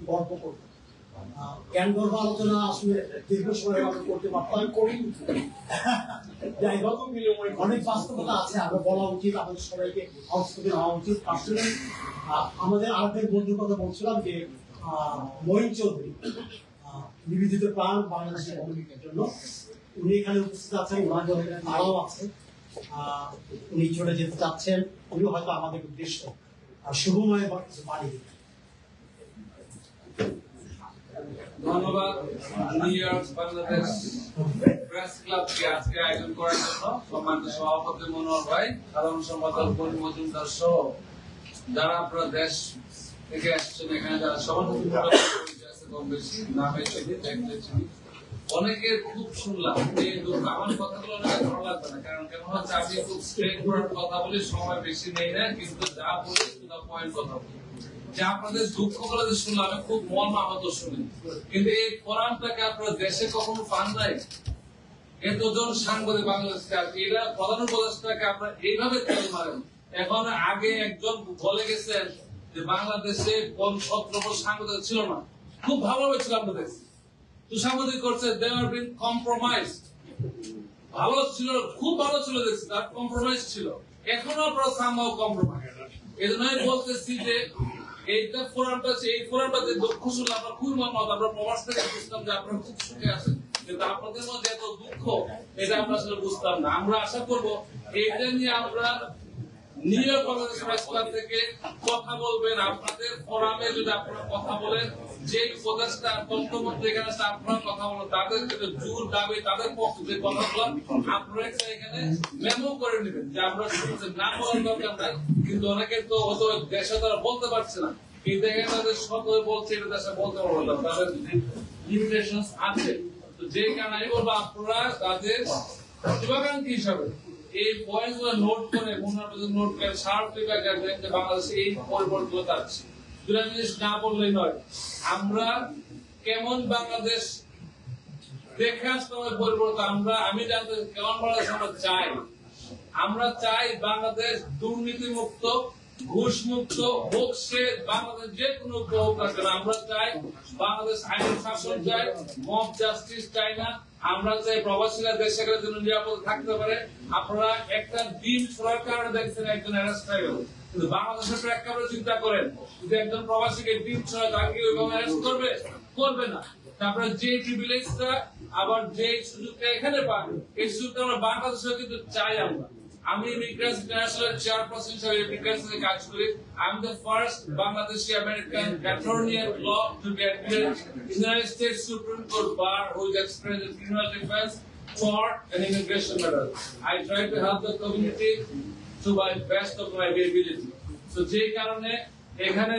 গল্প করবো। জ্ঞান গর্ভ আলোচনা আসলে দীর্ঘ সময় আমরা করতে পারতাম করি। যাই হোক, অনেক বাস্তবতা আছে, আমরা বলা উচিত, আমাদের সবাইকে আউটস্পোকেন হওয়া উচিত। আসলে আমাদের আরেকটা বন্ধুর কথা বলছিলাম যে মঈন চৌধুরী, নিবেদিত প্রাণ বাংলাদেশের অলিম্পিকের জন্য, উনি এখানে উপস্থিত আছেন, ওনার জন্য তারাও আছে। উনি চলে যেতে চাচ্ছেন, উনি হয়তো আমাদের উদ্দেশ্য শুভময় বাড়ি। ধন্যবাদ নিউ ইয়র্ক বাংলাদেশ প্রেস ক্লাবকে আজকে আয়োজন করার জন্য। সম্মানিত সভাপতি মনোহর ভাই, সাধারণ সম্পাদক বনি মজুমদার সহ যারা আপনারা দেশ থেকে আসছেন, এখানে যারা সভাপতি কম বেশি নামে চিনি, দেখলে চিনি, অনেকের খুব শুনলাম। আমার কথাগুলো অনেক ভালো লাগবে না, কারণ কেমন হচ্ছে আমি খুব স্ট্রেট ফরওয়ার্ড কথা বলি, সময় বেশি নেই না, কিন্তু যা বলি শুধু পয়েন্ট কথা বলি। যে আপনাদের দুঃখগুলো যে শুনলাম, আমি খুব মন আহত শুনি, কিন্তু এই ফোরামটাকে আপনারা দেশে কখনো পান নাই। এতজন সাংবাদিক বাংলাদেশে আছে, এরা প্রধান উপদেষ্টাকে আপনারা এইভাবে তেল মারেন। এখন আগে একজন বলে গেছেন যে বাংলাদেশে 17 সাংবাদিক ছিল না, খুব ভালোভাবে ছিল আমাদের তো সাংবাদিক করছে, দে আর বিন কম্প্রোমাইজ, ভালো ছিল, খুব ভালো ছিল, দেখছি তার কম্প্রোমাইজ ছিল, এখনো আপনারা সামহাও কম্প্রোমাইজ। এই জন্যই বলতেছি যে এইটা ফোরামটা আছে, এই ফোরামটা যে দুঃখ শুনলে আমরা খুবই মর্মাহত। আমরা প্রবাস থেকে বুঝতাম যে আপনারা খুব সুখে আছেন, কিন্তু আপনাদের মধ্যে এত দুঃখ, এটা আমরা আসলে বুঝতাম না। আমরা আশা করবো এইটা নিয়ে আমরা new York Bangladesh press club থেকে কথা বলবেন। আপনাদের ফোরামে যদি আপনারা কথা বলেন, যে উপদেষ্টা তথ্যমন্ত্রী এখানে আপনারা কথা বলেন, তাদের জোর দাবি, তাদের পক্ষে যে কথাগুলো আপনারা এখানে মেমো করে নেবেন, যে আমরা শুনছেন, না বলার দরকার নাই, কিন্তু অনেকে তো হয়তো দেশে তারা বলতে পারছে না, কিন্তু এখানে তাদের সকলে বলছে, এটা দেশে বলতে পারবো না, তাদের লিমিটেশন আছে। তো যে কারণে আমি বলবো আপনারা তাদের শুভাকাঙ্ক্ষী হিসাবে এই পয়েন্ট গুলো নোট করে, নোট করে শার্প ফিডব্যাক দেন যে বাংলাদেশে এই পরিবর্তন যাচ্ছে। দুটা জিনিস না বললেই নয়, আমরা কেমন বাংলাদেশ দেখে আসতে হবে পরিবর্তন। আমি জানতে কেমন বাংলাদেশ আমরা চাই। আমরা চাই বাংলাদেশ দুর্নীতি মুক্ত, ঘুষ মুক্ত হোক, সে বাংলাদেশ যে কোনো হোক না কেন। আমরা চাই বাংলাদেশ আইন শাসন চাই, মব জাস্টিস চাই না। আমরা চাই প্রবাসীরা দেশে গেলে যেন নিরাপদ থাকতে পারে। আপনারা একটা দিন ছোড়ার কারণে দেখছেন একজন অ্যারেস্ট হয়ে গেল, কিন্তু বাংলাদেশের প্রেক্ষাপটে চিন্তা করেন, যদি একজন প্রবাসীকে দিন ছোড়া, তাকে ওইভাবে অ্যারেস্ট করবে? করবে না। তারপরে যে প্রিভিলেজটা, আবার যে সুযোগটা এখানে পান, এই সুযোগটা আমরা বাংলাদেশে কিন্তু চাই। আমি ইমিগ্রেন্টস ইন্টারন্যাশনাল চেয়ারপারসন হিসেবে ইমিগ্রেন্টস এ কাজ করি। I am the first Bangladeshi American attorney at law to be admitted in the United States Supreme Court bar who is experienced in criminal defense for an immigration matter. I try to help the community to my best of my ability. So যে কারণে এখানে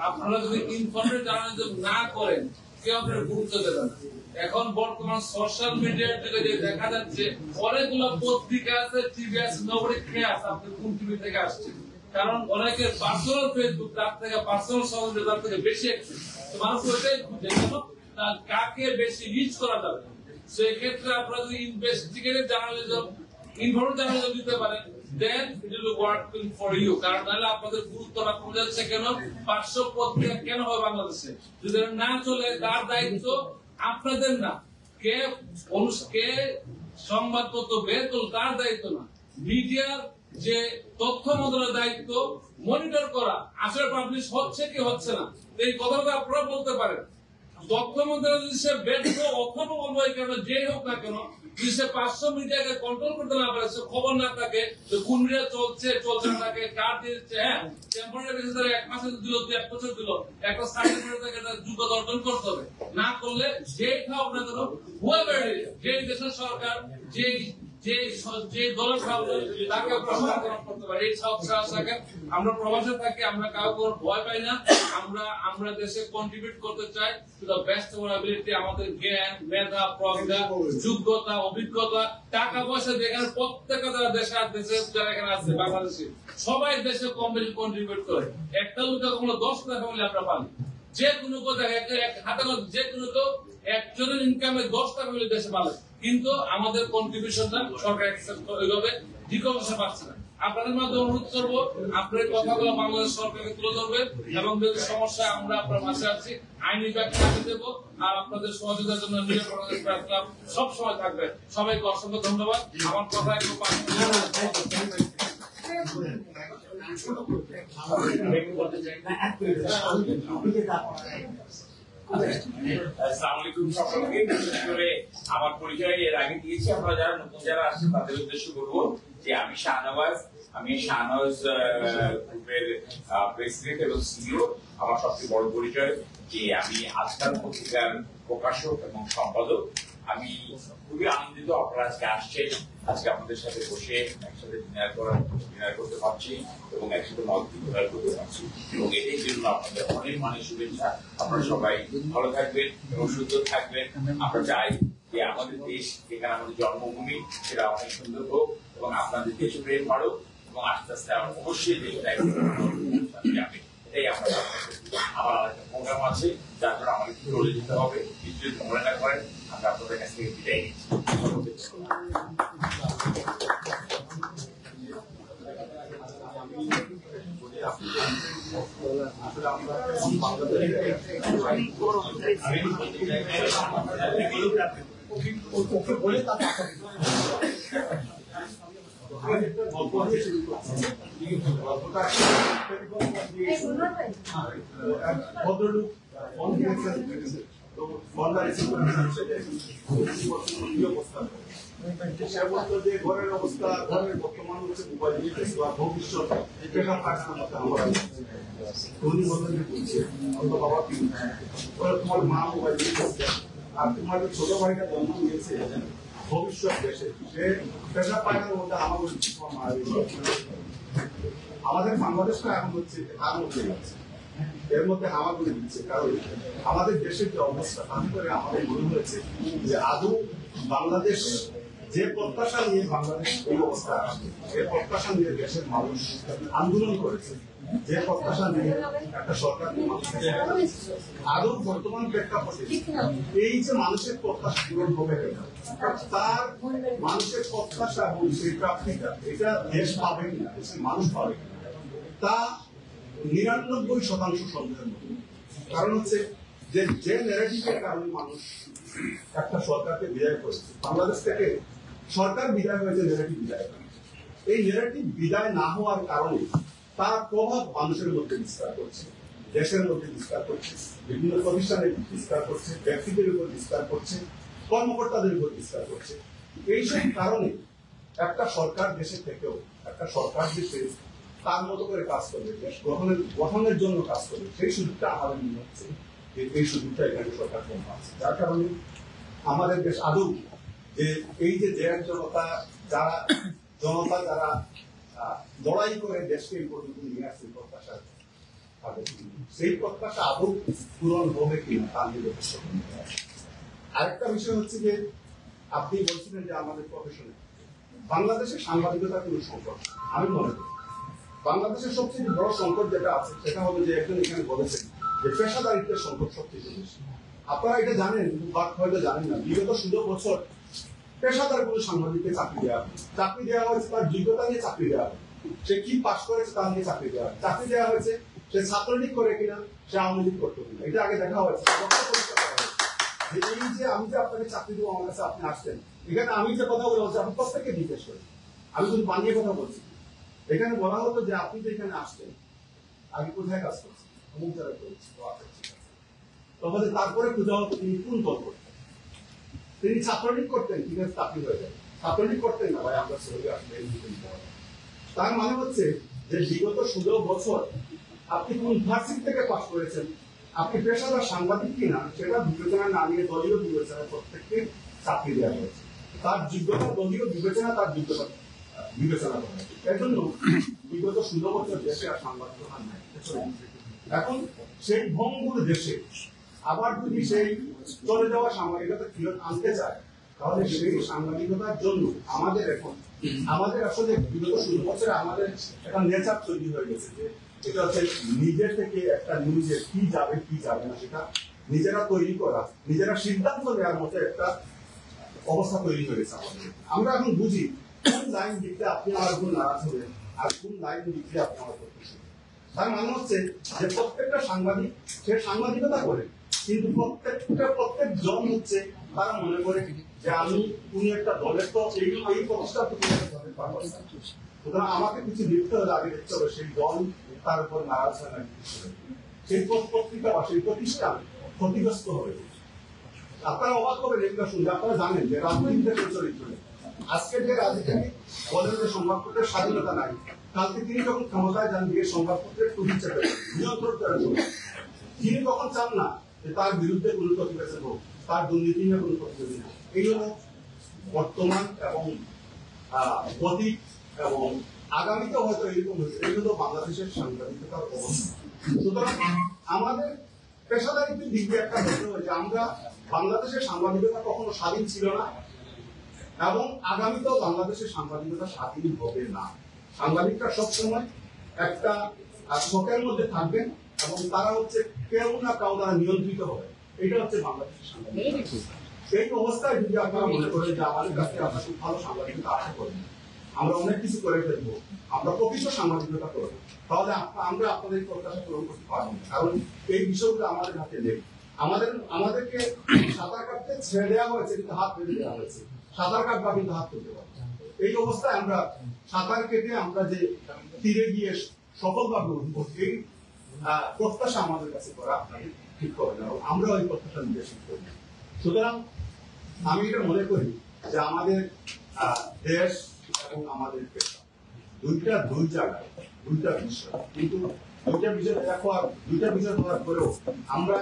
আপনারা যদি ইনফরমেশন জার্নালিজম না করেন, কেউ আপনার গুরুত্ব দেবে না। এখন বর্তমান সোশ্যাল মিডিয়ার যুগে যে দেখা যাচ্ছে, অনেকগুলো পত্রিকা আছে, টিভি আছে, নবরী খেয়ে আছে আপনি কোন টিভি থেকে আসছে, কারণ অনেকের পার্সোনাল ফেসবুক তার থেকে পার্সোনাল সোশ্যাল মিডিয়া তার থেকে বেশি অ্যাক্টিভ। তো মানুষ ওইটাই খুঁজে কাকে বেশি রিচ করা যাবে। সেই ক্ষেত্রে আপনারা যদি ইনভেস্টিগেটিভ জার্নালিজম, ইনফরমেটিভ জার্নালিজম দিতে পারেন, then it will be working for you. কারণ নাহলে আপনাদের গুরুত্বটা কমে যাচ্ছে। কেন 500 পত্রিকা কেন হয় বাংলাদেশে? যদি না চলে, তার দায়িত্ব আপনাদের না। কে সংবাদপত্র বের করল, তার দায়িত্ব না। মিডিয়ার যে তথ্য মন্ত্রণালয়ের দায়িত্ব মনিটর করা, আসলে পাবলিশ হচ্ছে কি হচ্ছে না, এই কথাটা আপনারা বলতে পারেন। তথ্য মন্ত্রণালয় যদি সে ব্যর্থ অথবা বলবো এই কারণে যে হোক না কেন, যদি সে 500 মিডিয়াকে কন্ট্রোল করতে না পারে, সে খবর না থাকে কোন মিডিয়া চলছে না থাকে, কার দিচ্ছে। হ্যাঁ, টেম্পোরারি বেসিসে 1 মাসে দিল, 1 বছর দিল, একটা সার্টিফিকেট থেকে যোগ্যতা অর্জন করতে হবে। না করলে যেই খাও না কেন, যে দেশের সরকার, যে দলের তাকে প্রশংসা করতে পারে। এই সাহস রাখেন। আমরা প্রবাসে থাকি, আমরা কাউকে ভয় পাই না। আমরা দেশে কন্ট্রিবিউট করতে চাই to the best of our ability. আমাদের জ্ঞান, মেধা, প্রজ্ঞা, যোগ্যতা, অভিজ্ঞতা, টাকা পয়সা, যেখানে প্রত্যেকটা যারা দেশে যারা এখানে আছে বাংলাদেশে, সবাই দেশে কম বেশি কন্ট্রিবিউট করে। একটা লোক কখনো 10 টাকা ফ্যামিলি আমরা পাই। যে কোনো হাতানো যে কোনো তো একজনের ইনকামে 10 টাকা হলে দেশে পাবে, কিন্তু আমাদের কন্ট্রিবিউশনটা সরকার ওইভাবে রিকগনিশন পাচ্ছে না। আপনাদের মাধ্যমে অনুরোধ করবো, আপনার কথাগুলো বাংলাদেশ সরকারকে তুলে ধরবেন এবং যদি সমস্যায় আমরা আপনার পাশে আছি, আইনি ব্যাখ্যা দেব, আর আপনাদের সহযোগিতার জন্য সব সময় থাকবে। সবাইকে অসংখ্য ধন্যবাদ। আমার কথা একটু আমার পরিচয় এর আগে দিয়েছি, আমরা যারা নতুন যারা আসছেন তাদের উদ্দেশ্য করবো যে আমি শাহনওয়াজ গ্রুপের প্রেসিডেন্ট এবং সিইও। আমার সবচেয়ে বড় পরিচয় যে আমি আজকাল পত্রিকার প্রকাশক এবং সম্পাদক। আমি খুবই আনন্দিত আপনারা আজকে আসছেন, আজকে আমাদের সাথে বসে একসাথে ডিনার করতে পারছি এবং একসাথে মত বিনিময় করতে পারছি, এবং এটাই জন্য আপনাদের অনেক শুভেচ্ছা। আপনারা সবাই ভালো থাকবেন এবং সুন্দর থাকবেন। আমরা চাই যে আমাদের দেশ, যেখানে আমাদের জন্মভূমি, সেটা অনেক সুন্দর হোক এবং আপনাদের দেশপ্রেম বাড়ুক এবং আস্তে আস্তে আমরা অবশ্যই দেশটা যাবে। এটাই আমরা আমার একটা প্রোগ্রাম আছে, যার জন্য আমাকে চলে যেতে হবে। কিছু যদি মনে না করেন, আমরা আপনাদের কাছ থেকে বিদায় নিচ্ছি। ভদ্রলোক ঘরের অবস্থা, ঘরের বর্তমান হচ্ছে মোবাইল ভবিষ্যৎ বাবা তোমার মা মোবাইল আর তোমার ছোট ভাইটা জন্ম নিয়েছে ভবিষ্যৎ দেশে, সে পেশা পায়নার মধ্যে আমাদের বাংলাদেশটা এখন হচ্ছে তার মধ্যে যাচ্ছে, এর মধ্যে হামাগুড়ি দিচ্ছে। কারণ আমাদের দেশের যে অবস্থা, তাতে করে আমাদের মনে হয়েছে যে আদৌ বাংলাদেশ যে প্রত্যাশা নিয়ে বাংলাদেশ এই অবস্থা আসছে, যে প্রত্যাশা নিয়ে দেশের মানুষ আন্দোলন করেছে, যে প্রত্যাশা নিয়ে একটা সরকার আদৌ বর্তমান প্রেক্ষাপটে এই যে মানুষের প্রত্যাশা পূরণ হবে কিনা, তার মানুষের প্রত্যাশা এবং সেই প্রাপ্তিটা এটা দেশ পাবে কিনা, দেশের মানুষ পাবে কিনা, তা 99% সন্দেহের মতো। কারণ হচ্ছে যে ন্যারেটিভের কারণে মানুষ একটা সরকারকে বিদায় করেছে, বাংলাদেশ থেকে সরকার বিদায় হয়েছে, ন্যারেটিভ বিদায় করেছে। এই ন্যারেটিভ বিদায় না হওয়ার কারণে তার প্রভাব মানুষের মধ্যে বিস্তার করছে, দেশের মধ্যে বিস্তার করছে, বিভিন্ন প্রতিষ্ঠানের বিস্তার করছে, ব্যক্তিদের উপর বিস্তার করছে, কর্মকর্তাদের উপর বিস্তার করছে। এইসব কারণে একটা সরকার দেশে থেকেও একটা সরকার দেশে তার মতো করে কাজ করবে, দেশ গঠনের জন্য কাজ করবে, সেই সুযোগটা আমাদের মনে হচ্ছে যে এই সুযোগটা এখানে সরকার কম আছে। যার কারণে আমাদের দেশ আদৌ যে এই যে জনতা যারা লড়াই করে দেশকে এই পর্যন্ত নিয়ে আসছে প্রত্যাশা, সেই প্রত্যাশা আদৌ পূরণ হবে কিনা তা নিয়ে যথেষ্ট। আরেকটা বিষয় হচ্ছে যে আপনি বলছিলেন যে আমাদের প্রফেশনে বাংলাদেশের সাংবাদিকতার কোনো সংকট, আমি মনে করি বাংলাদেশের সবচেয়ে বড় সংকট যেটা আছে সেটা হলো যে একজন এখানে বলেছেন যে পেশাদারিত্বের সংকট সবচেয়ে বেশি। আপনারা এটা জানেন, কিন্তু হয়তো জানেন না, বিগত 16 বছর পেশাদার কোনো সাংবাদিককে চাকরি দেওয়া হয়েছে তার যোগ্যতা নিয়ে চাকরি দেওয়া হয়, সে কি পাশ করেছে তার নিয়ে চাকরি দেওয়া হয়েছে, সে ছাত্রলীগ করে কিনা, সে আওয়ামী লীগ করতো কিনা, এটা আগে দেখা হয়েছে। এই যে আমি যে আপনাকে চাকরি দেবো আমার কাছে আপনি আসছেন, এখানে আমি যে কথা বলছি আমি প্রত্যেককে জিজ্ঞেস করি, আমি শুধু বানিয়ে কথা বলছি। এখানে বলা হতো যে আপনি যে এখানে আসছেন আগে কোথায় কাজ করছেন, অমুক জায়গায় করেছি, তাহলে তারপরে খোঁজা হতো তিনি কোন দল করতেন। তিনি ছাত্রলীগ করতেন, ঠিক আছে চাকরি হয়ে যায়, ছাত্রলীগ করতেন না ভাই আমরা সঙ্গে আসলে। তার মানে হচ্ছে যে বিগত 16 বছর আপনি কোন ইউনিভার্সিটি থেকে পাস করেছেন, আপনি পেশাদার সাংবাদিক কিনা সেটা বিবেচনা না নিয়ে দলীয় বিবেচনায় প্রত্যেককে চাকরি দেওয়া হয়েছে। তার যোগ্যতা দলীয় বিবেচনা, তার যোগ্যতা বিবেচনা করা হয়েছে। এর জন্য বিগত 16 বছর দেশে আর সাংবাদিকতা নাই। এখন সেই ভঙ্গুর দেশে আবার যদি সেই চলে যাওয়া সাংবাদিকতা ফেরত আনতে চায়, তাহলে সেই সাংবাদিকতার জন্য আমাদের আসলে বিগত 16 বছরে আমাদের একটা নেচার তৈরি হয়ে গেছে যে এটা হচ্ছে নিজের থেকে একটা নিউজে কি যাবে কি যাবে না সেটা নিজেরা তৈরি করা, নিজেরা সিদ্ধান্ত নেওয়ার মতো একটা অবস্থা তৈরি হয়েছে আমাদের। আমরা এখন বুঝি কোন লাইন দিকতে আপনি আমার উপর নারাজ হবেন আর কোন লাইন দিকতে আপনি আমার করতেছেন। তার মানে হচ্ছে যে প্রত্যেকটা সাংবাদিক সে সাংবাদিকতা করে, কিন্তু প্রত্যেক জন হচ্ছে তারা মনে করে যে আমি কোন একটা দলের তো এই প্রতিষ্ঠা সুতরাং আমাকে কিছু লিখতে হলে আগে দেখতে হবে সেই দল তার উপর নারাজ হয় না, সেই পত্রিকা বা সেই প্রতিষ্ঠান ক্ষতিগ্রস্ত হবে। আপনারা অবাক হবেন এগুলো শুনলে। আপনারা জানেন যে রাজনীতিতে প্রচলিত আজকে যে রাজনীতি বলেন যে সংবাদপত্রের স্বাধীনতা নাই, কালকে তিনি যখন ক্ষমতায় যান দিয়ে সংবাদপত্রের টুপি চেপে নিয়ন্ত্রণ করার জন্য তিনি তখন চান না যে তার বিরুদ্ধে কোনো প্রতিবেদন হোক, তার দুর্নীতি নিয়ে কোনো প্রতিবেদন হোক। এই জন্য বর্তমান এবং অতীত এবং আগামীতে হয়তো এরকম হয়েছে। এই হলো বাংলাদেশের সাংবাদিকতার অবস্থা। সুতরাং আমাদের পেশাদারিত্বের দিক দিয়ে একটা বিষয় হয়েছে, আমরা বাংলাদেশের সাংবাদিকতা কখনো স্বাধীন ছিল না এবং আগামীতেও বাংলাদেশের সাংবাদিকতা স্বাধীন হবে না। সাংবাদিকরা সবসময় একটা শখের মধ্যে থাকবেন এবং তারা হচ্ছে কেউ না কাউ দ্বারা নিয়ন্ত্রিত হবে। এটা হচ্ছে বাংলাদেশের সাংবাদিকতা। এই অবস্থায় যদি আপনারা মনে করেন যে আমাদের কাছে আপনার খুব ভালো সাংবাদিকতা আশা করবেন, আমরা অনেক কিছু করে ফেলবো, আমরা প্রকৃত সাংবাদিকতা করবো, তাহলে আমরা আপনাদের প্রত্যাশা পূরণ করতে পারবো না। কারণ এই বিষয়গুলো আমাদের হাতে নেই। আমাদেরকে সাঁতার কাটতে ছেড়ে দেওয়া হয়েছে, কিন্তু হাত বেঁধে দেওয়া হয়েছে। সাঁতার কাটবা কিন্তু হাত তুলতে পারবো। এই অবস্থায় আমরা সাঁতার কেটে আমরা যে তীরে গিয়ে সফলভাবে উঠবো, এই প্রত্যাশা আমাদের কাছে করা আপনাদের ঠিক করে না, আমরা ওই প্রত্যাশা নির্দেশিত করি। সুতরাং আমি এটা মনে করি যে আমাদের দেশ এবং আমাদের পেশা দুই জায়গায় দুইটা বিষয়, কিন্তু দুইটা বিষয় দেখো আর দুইটা বিষয় ধরার পরেও আমরা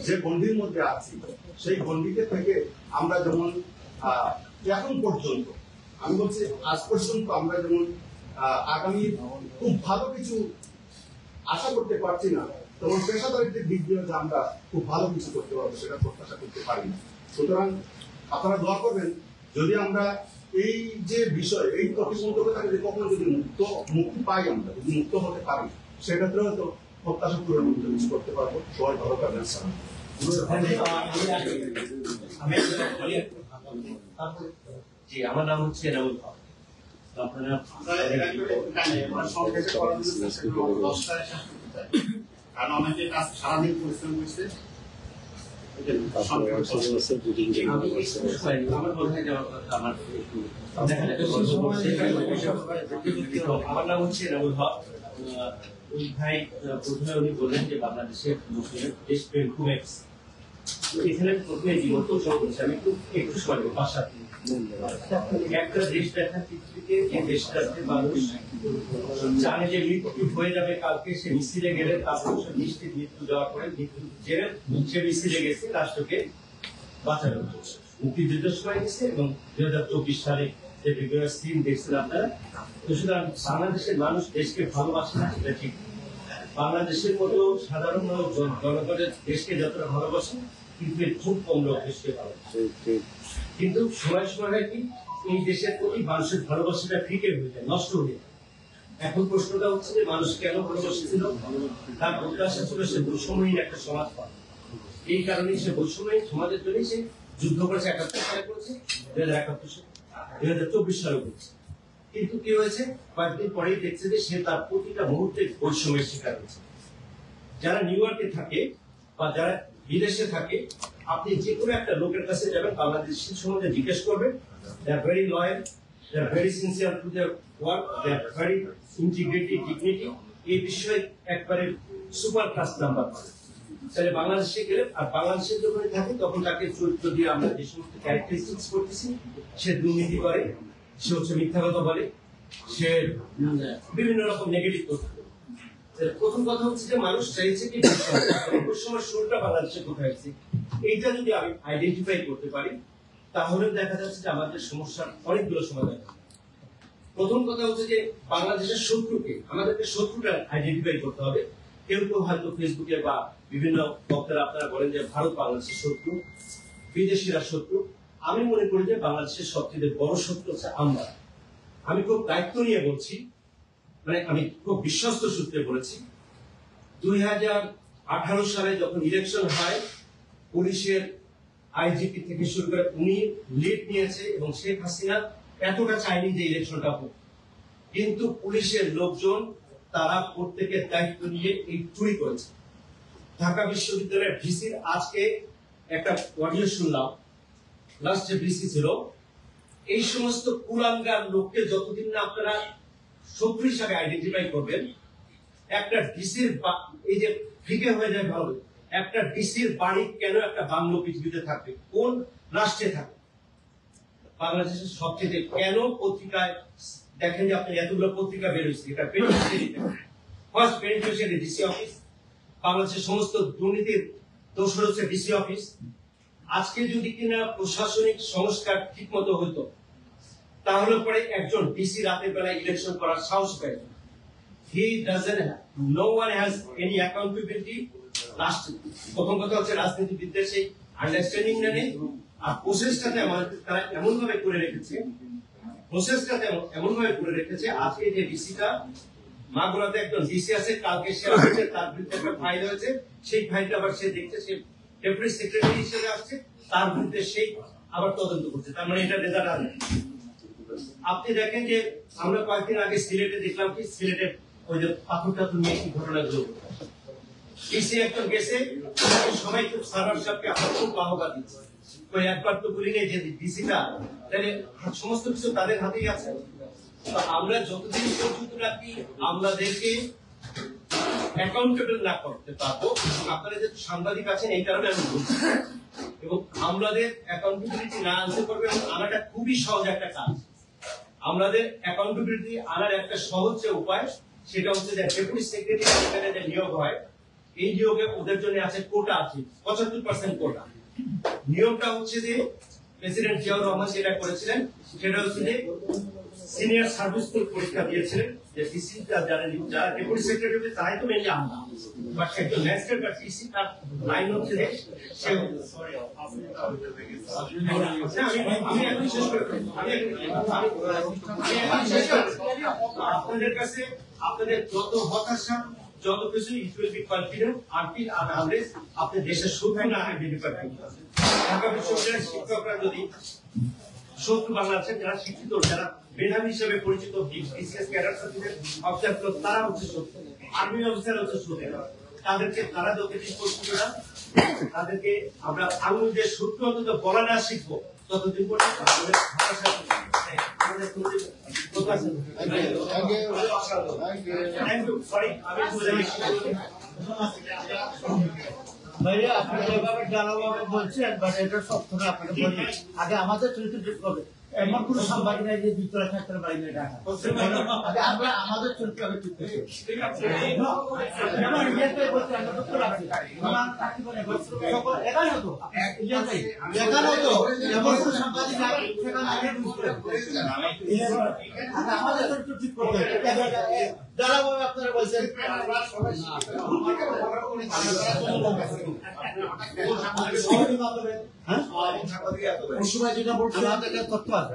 যে গণ্ডির মধ্যে আছি সেই গণ্ডিতে থেকে আমরা যেমন এখন পর্যন্ত আমি বলছি আজ পর্যন্ত আমরা যেমন আগামী খুব ভালো কিছু আশা করতে পারছি না, তেমন পেশাদারিত্বের দিক দিয়ে যে আমরা খুব ভালো কিছু করতে পারবো সেটা প্রত্যাশা করতে পারি না। সুতরাং আপনারা দোয়া করবেন যদি আমরা এই যে বিষয় এই প্রতিবন্ধকতা যদি কখনো যদি মুক্তি পাই, আমরা যদি মুক্ত হতে পারি সেক্ষেত্রে হয়তো প্রত্যাশা পূরণ কিছু করতে পারবো। সবাই ভালো থাকবেন। জি, আমার নাম হচ্ছে এনামুল হক। আপনারা কারণ আমাদের কাজ সারাদিন পরিশ্রম করছে। আমার নাম হচ্ছে এনামুল হক। ভাই প্রথমে উনি বললেন যে বাংলাদেশের মুসলিমের দেশপ্রেম খুব এখানে প্রথমে জীবন আমি একটু সময় 5-7 দিন একটা দেশ দেখার পৃথিবীতে যে দেশটাতে মানুষ জানে যে মৃত্যু হয়ে যাবে কালকে, সে মিছিলে গেলে তারপর নিশ্চিত মৃত্যু যাওয়ার পরে সে মিছিলে গেছে রাষ্ট্রকে বাঁচানোর জন্য, মুক্তিযুদ্ধ সময় গেছে এবং 2024 সালে যে বিভিন্ন সিন দেখছেন আপনারা। তো সুতরাং বাংলাদেশের মানুষ দেশকে ভালোবাসে না সেটা ঠিক। বাংলাদেশের মতো সাধারণ জনগণের দেশকে যতটা ভালোবাসে কিন্তু খুব কম লোক দেশকে ভালোবাসে। কিন্তু সময় সময় কি এই দেশের প্রতি মানুষের ভালোবাসাটা ফিকে হয়ে যায়, নষ্ট হয়ে যায়। এখন প্রশ্নটা হচ্ছে যে মানুষ কেন ভালোবাসছিল? তার প্রত্যাশা ছিল সে বৈষম্যহীন একটা সমাজ পাবে। এই কারণেই সে বৈষম্যহীন সমাজের জন্যই সে যুদ্ধ করেছে, 71 সালে করেছে, 2024 সালে করেছে। কিন্তু কি হয়েছে, কয়েকদিন পরেই দেখছে যে সে তার প্রতিটা মুহূর্তে বৈষম্যের শিকার হয়েছে। যারা নিউ ইয়র্কে থাকে বা যারা বিদেশে থাকে, আপনি যে কোনো একটা লোকের কাছে যাবেন, বাংলাদেশের সম্বন্ধে জিজ্ঞেস করবেন, they are very loyal, they are very sincere to their work, they are very integrity, dignity, এই বিষয়ে একবারে সুপার ক্লাস নাম্বার পাবে। তাহলে বাংলাদেশে গেলে আর বাংলাদেশের যখন থাকে তখন তাকে চরিত্র দিয়ে আমরা যে সমস্ত ক্যারেক্টারিস্টিক্স করতেছি, সে দুর্নীতি করে, সে হচ্ছে মিথ্যা কথা বলে, সে বিভিন্ন রকম নেগেটিভ কথা। প্রথম কথা হচ্ছে যে মানুষ চাইছে কি ওই সময় শুরুটা বাংলাদেশে কোথায় হয়েছে, এইটা যদি আমি আইডেন্টিফাই করতে পারি তাহলে দেখা যাচ্ছে যে আমাদের সমস্যার অনেকগুলো সমাধান। প্রথম কথা হচ্ছে যে বাংলাদেশের শত্রুকে, আমাদেরকে শত্রুটা আইডেন্টিফাই করতে হবে। কেউ কেউ হয়তো ফেসবুকে বা বিভিন্ন বক্তারা আপনারা বলেন যে ভারত বাংলাদেশের শত্রু, বিদেশিরা শত্রু। আমি মনে করি যে বাংলাদেশের সবচেয়ে বড় শত্রু হচ্ছে আমরা। আমি খুব দায়িত্ব নিয়ে বলছি, মানে আমি খুব বিশ্বস্ত সূত্রে বলেছি, 2018 সালে যখন ইলেকশন হয়, পুলিশের আইজিপি থেকে শুরু করে উনি লিড নিয়েছে এবং শেখ হাসিনা এতটা চায়নি যে ইলেকশনটা হোক, কিন্তু পুলিশের লোকজন তারা প্রত্যেকের দায়িত্ব নিয়ে এই চুরি করেছে। ঢাকা বিশ্ববিদ্যালয়ের ভিসির আজকে একটা অডিও শুনলাম, লাস্ট যে ভিসি ছিল, এই সমস্ত কুলাঙ্গার লোককে যতদিন না আপনারা শত্রু হিসাবে আইডেন্টিফাই করবেন, একটা ডিসির এই যে ফিকে হয়ে যায় ভালো, একটা ডিসির বাড়ি কেন একটা বাংলো পৃথিবীতে থাকবে, কোন রাষ্ট্রে থাকবে? বাংলাদেশের সবচেয়ে কেন পত্রিকায় দেখেন যে আপনি এতগুলো পত্রিকা বেরোচ্ছে, এটা ফার্স্ট বেনিফিশিয়ারি ডিসি অফিস, বাংলাদেশের সমস্ত দুর্নীতির দোষর হচ্ছে ডিসি অফিস। আজকে যদি কিনা প্রশাসনিক সংস্কার ঠিক মতো হইতো, তাহলে পরে একজন ডিসি রাতের বেলায় ইলেকশন করার সাহস পায়। He doesn't, no one has any accountability. Last প্রথম কথা হচ্ছে রাজনীতিবিদদের সেই আন্ডারস্ট্যান্ডিং নেই, আর প্রসেসটাতে তারা এমন ভাবে করে রেখেছে, আজকে যে ডিসিটা মাগুরাতে একজন ডিসি আছে, কালকে সে আসছে, তার বিরুদ্ধে একটা ফাইল হয়েছে, সেই ফাইলটা আবার সে দেখছে, সে ডেপুটি সেক্রেটারি হিসেবে আসছে, তার বিরুদ্ধে সেই আবার তদন্ত করছে। তার মানে এটা রেজাল্ট আনে। আপনি দেখেন যে আমরা কয়েকদিন আগে সিলেটে দেখলাম কি, সিলেটে ওই যে পাথর টাথর নিয়ে কি ঘটনাগুলো ডিসি একজন গেছে, সবাই খুব সারার সাহেবকে আপনার খুব বাহবা দিচ্ছে, ওই একবার তো বলি নেই যে ডিসিটা, তাহলে সমস্ত কিছু তাদের হাতেই আছে। আমরা যতদিন পর্যন্ত নাকি আমাদেরকে অ্যাকাউন্টেবল না করতে পারবো, আপনারা যে সাংবাদিক আছেন এই কারণে আমি বলছি, এবং আমাদের অ্যাকাউন্টেবিলিটি না আনতে পারবে, আনাটা খুবই সহজ একটা কাজ। আমাদের অ্যাকাউন্টেবিলিটি আনার একটা সহজ যে উপায়, সেটা হচ্ছে যে ডেপুটি সেক্রেটারি যে নিয়োগ হয়, এই নিয়োগে ওদের জন্য আছে কোটা আছে 75% কোটা। নিয়মটা হচ্ছে যে প্রেসিডেন্ট জিয়াউর রহমান যেটা করেছিলেন, সেটা হচ্ছে যে সিনিয়র সার্ভিস পরীক্ষা দিয়েছিলেন, যে ডিসি যারা ডেপুটি সেক্রেটারি তারাই তো মেনলি আমরা, বাট একজন ম্যাজিস্ট্রেট বা ডিসি তার লাইন হচ্ছে যে আপনাদের কাছে আপনাদের যত হতাশা, যত কিছু, it will be confident until unless আপনি দেশের শত্রু না আইডেন্টিফাই করতে পারবেন। ঢাকা বিশ্ববিদ্যালয়ের শিক্ষকরা যদি শত্রু বাংলাদেশের যারা শিক্ষিত, যারা মেধাবী হিসেবে পরিচিত, বিসিএস ক্যাডার সার্টিফিকেট অফিসার, তারা হচ্ছে শত্রু, আর্মি অফিসার হচ্ছে শত্রু। তাদেরকে তারা যতদিন পরিচিত না, তাদেরকে আমরা আঙুল দিয়ে শত্রু অন্তত বলা না শিখবো, ততদিন পর্যন্ত আমাদের ভাষা ভাইয়া আপনি যেভাবে ঢালাওভাবে বলছেন, বাট এটা সবসময় আপনাকে বলি, আগে আমাদের চরিত্র ঠিক হবে। এমন কোন সাংবাদিক নাই যে ভিতরে থাকতে পারি না, ঢাকা আগে আমরা আমাদের চরিত্র আগে ঠিক করবো। আমাদের চরিত্র ঠিক করতে হবে। ঢালাওভাবে আপনারা বলছেন সময় যেটা বলছি আমাদের তথ্য আছে,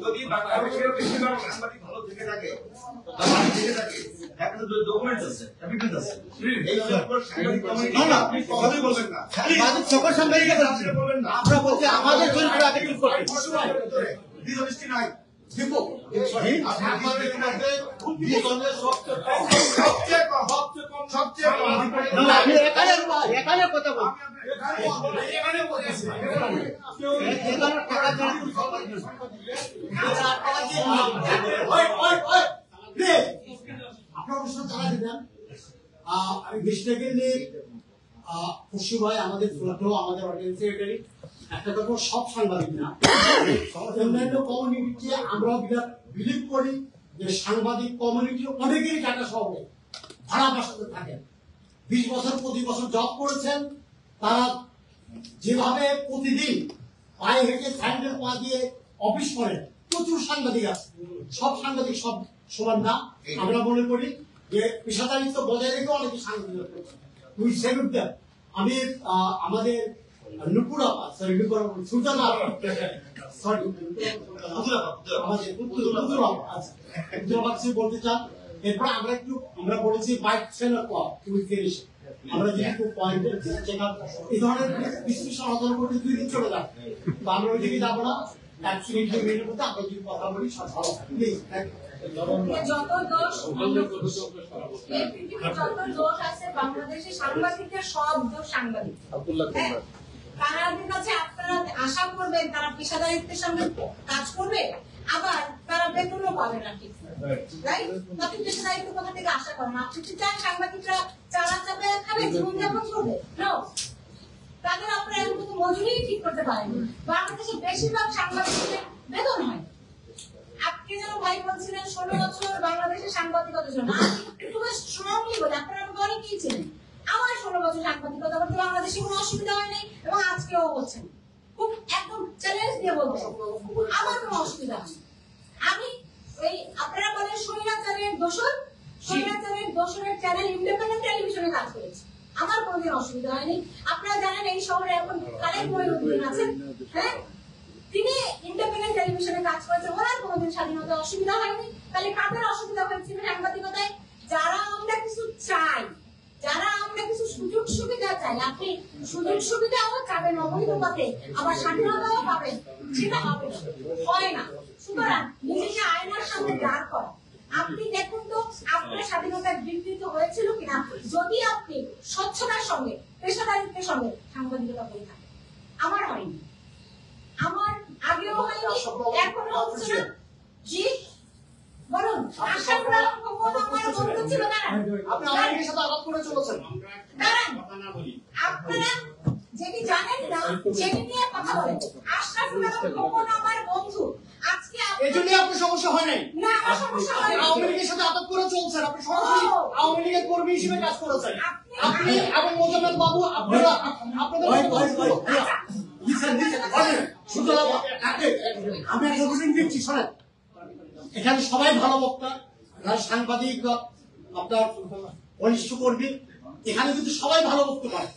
যদি বাংলাদেশের বেশিরভাগ সাংবাদিক ভালো থেকে থাকে, একটা ডকুমেন্টস আছে, এভিডেন্স আছে, এই সাংবাদিক কমিউনিটি আপনি কথাই বলবেন না, সকল সাংবাদিক বলবেন না, আমরা বলছি আমাদের চরিত্র আগে ঠিক করতে দৃষ্টি নাই এখানে কথা বল, আপনার প্রশ্ন জানা দিবেন। আমি বেশিরভাগই খুশি ভাই, আমাদের ফ্লোটো, আমাদের অডিয়েন্স সেক্রেটারি, একটা কথা সব সাংবাদিক না, অন্যান্য কমিউনিটিতে আমরাও বিলিভ করি যে সাংবাদিক কমিউনিটির অনেকেরই টাকা শহরে ভাড়া বাসাতে থাকেন, 20 বছর 25 বছর জব করেছেন, তারা যেভাবে প্রতিদিন পায়ে হেঁটে স্যান্ডেল পা দিয়ে অফিস করেন, প্রচুর সাংবাদিক আছে। সব সাংবাদিক সব সমান না, আমরা মনে করি যে পেশাদারিত্ব বজায় রেখে অনেকে সাংবাদিক করছে। We salute them. আমি আমাদের নুপুরা সরি নুপুরা সুলতানা সরি আমাদের উত্তরাবাদ বলতে চান। এরপর আমরা বলেছি বাইক সেলার পর তুমি ফিনিশ আমরা যেহেতু পয়েন্টে এই ধরনের ডিসকাশন আলোচনা করতে 2 দিন চলে যাবে, তো আমরা ওই দিকে যাবো না। অ্যাবসলিউটলি মেনে করতে আমরা যদি কথা বলি সব ভালো প্লিজ যত দোষ এই পৃথিবীর যত দোষ আছে বাংলাদেশে সাংবাদিকদের সব দোষ সাংবাদিক। তাদের কাছে আপনারা আশা করবেন তারা পেশাদারিত্বের সঙ্গে কাজ করবে, আবার তারা বেতনও পাবে না ঠিক রাইট। আপনি পেশাদারিত্ব কোথা থেকে আশা করেন? আপনি কি চান সাংবাদিকরা চালা চাপে খাবে, জীবনযাপন করবে? নো, তাদের আপনারা এখন তো মজুরি ঠিক করতে পারেন। বাংলাদেশে বেশিরভাগ সাংবাদিকদের বেতন হয়। আপনি যেন ভাই বলছিলেন 16 বছর বাংলাদেশের সাংবাদিকতার জন্য, আমি খুব স্ট্রংলি বলি আপনারা আমাকে অনেকেই ছিলেন। আমার 16 বছর সাংবাদিকতা করতে বাংলাদেশে কোনো অসুবিধা হয় নাই এবং আজকেও হচ্ছে না। খুব একদম চ্যালেঞ্জ দিয়ে বলতে আমার কোনো অসুবিধা হয় না। আমি এই আপনারা বলেন স্বৈরাচারের দোষরের চ্যানেল ইন্ডিপেন্ডেন্ট টেলিভিশনে কাজ করেছি, আমার কোনোদিন অসুবিধা হয়নি। আপনারা জানেন এই শহরে এখন কালের মহিউদ্দিন আছেন, হ্যাঁ, তিনি ইন্ডিপেন্ডেন্ট টেলিভিশনে কাজ করেছেন, ওনার কোনোদিন স্বাধীনতা অসুবিধা হয়নি। তাহলে কাদের অসুবিধা হয়েছিল সাংবাদিকতায়? যারা আমরা কিছু চাই, যারা আমরা কিছু সুযোগ সুবিধা চাই, আপনি সুযোগ সুবিধাও চাবেন অবৈধ পথে, আবার স্বাধীনতাও পাবেন, সেটা হবে না, হয় না। সুতরাং নিজেকে আয়নার সামনে দাঁড় করা, আপনি দেখুন তো আপনার স্বাধীনতার বিকৃত হয়েছিল কিনা যদি আপনি স্বচ্ছতার সঙ্গে পেশাদারিত্বের সঙ্গে সাংবাদিকতা করে থাকেন। আমার হয়নি, আমার আগেও হয়নি, এখনো হচ্ছে না। জি বলুন, আশাফুল আলম খোকন আমার বন্ধু ছিল, আপনি আমাদের সাথে আলাপ করে চলেছেন, আপনারা যেটি জানেন না সেটি নিয়ে কথা বলেন। আশরাফুল আলম খোকন আমার বন্ধু, আজকে এজন্য আপনার সমস্যা হয় নাই। না, আমার সমস্যা হয় নাই। আওয়ামী লীগের সাথে আলাপ করে চলছেন, আপনি সরাসরি আওয়ামী লীগের কর্মী হিসেবে কাজ করেছেন। আপনি এবং মোজাম্মেল বাবু আপনারা আপনাদের আমি একটা রুটিন দিচ্ছি, শোনেন। এখানে সবাই ভালো বক্তা, সাংবাদিক, আপনার অনিষ্ট কর্মী, এখানে কিন্তু সবাই ভালো বক্তা পারে।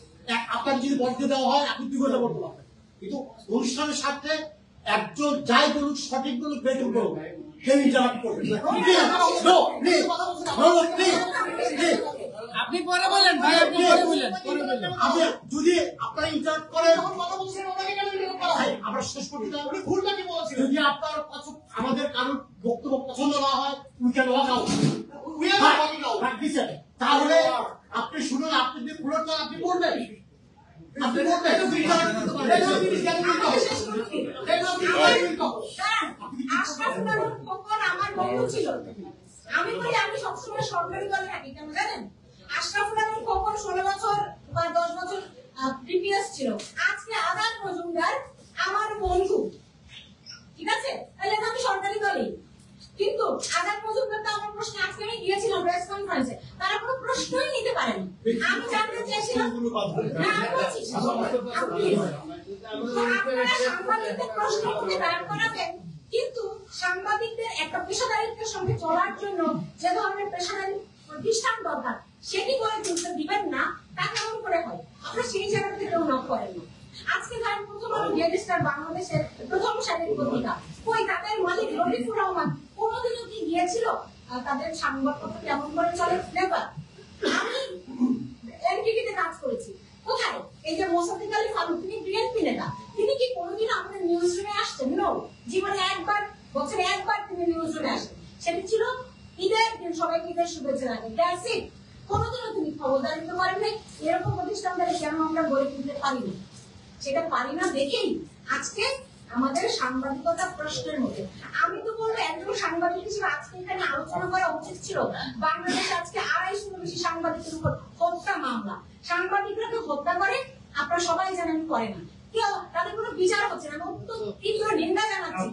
আপনার যদি বলতে দেওয়া হয় আপনি 2 ঘন্টা বলতে পারবেন, কিন্তু অনুষ্ঠানের স্বার্থে একজন যাই বলুক সঠিক বলুক বেতন করুক, কেউ ইন্টারাপ্ট করবে না। আপনি পরে বলেন ভাই, আপনি পরে বলেন। আপনি যদি আপনারা ইন্টারাপ্ট করেন আমরা শেষ করতে চাই, ভুলটাকে বলছি। যদি আপনার আমাদের কারোর বক্তব্য পছন্দ না হয় উই ক্যান ওয়াক আউট, তাহলে আপনি শুনুন, আপনি যদি ভুলের চান আপনি বলবেন, আপনি বলবেন। আশরাফুল আলম খোকন আমার বন্ধু ছিল। আমি বলি আমি সবসময় সরকারি দলে থাকি, কেন জানেন? আশরাফুল আলম খোকন 16 বছর বা 10 বছর প্রিভিয়াস ছিল। আজকে আজাদ মজুমদার আমার বন্ধু, ঠিক আছে? তাহলে আমি সরকারি দলে, কিন্তু আজাদ মজুমদার তো আমার প্রশ্ন, আজকে আমি গিয়েছিলাম প্রেস কনফারেন্সে, তারা কোনো প্রশ্নই নিতে পারেনি। আমি জানতে চেয়েছিলাম, না আমি বলছি আপনারা সাংবাদিকদের প্রশ্ন করতে দাঁড় করাবেন, কিন্তু সাংবাদিকদের একটা পেশাদারিত্বের সঙ্গে চলার জন্য যে ধরনের পেশাদারি প্রতিষ্ঠান দরকার সেটি করে তুলতে দিবেন না, তা কেমন করে হয়? আপনারা সেই জায়গা থেকে কেউ নক করেন না। আজকে ধরেন প্রথম আলো ডেইলি স্টার বাংলাদেশের প্রথম সারির পত্রিকা, ওই তাদের মালিক রফিকুর রহমান কোনোদিনও কি গিয়েছিল তাদের সংবাদপত্র কেমন করে চলে? নেবার। আমি এনটিভিতে কাজ করেছি, কোথায়? এই যে মোসাদ্দেক আলী ফারুক, তিনি বিএনপি নেতা, তিনি কি কোনোদিন আমাদের নিউজ রুমে আসছেন? নো, জীবনে একবার, বছরে একবার তিনি নিউজ রুমে আসেন, সেটি ছিল ঈদের দিন, সবাইকে ঈদের শুভেচ্ছা জানাই, দ্যাটস ইট। কোনোদিনও তিনি খবরদারিত্ব করেন নাই। এরকম প্রতিষ্ঠানদের কেন আমরা গড়ে তুলতে পারি না? সেটা পারি না দেখেই আজকে আমাদের সাংবাদিকতা প্রশ্নের মধ্যে। আমি তো বলবো একজন সাংবাদিক হিসেবে আজকে এখানে আলোচনা করা উচিত ছিল বাংলাদেশে আজকে 250 বেশি সাংবাদিকের উপর হত্যা মামলা। সাংবাদিকরা তো হত্যা করে, আপনারা সবাই জানেন, করে না, কেউ তাদের কোনো বিচার হচ্ছে না। আমি তো তীব্র নিন্দা জানাচ্ছি।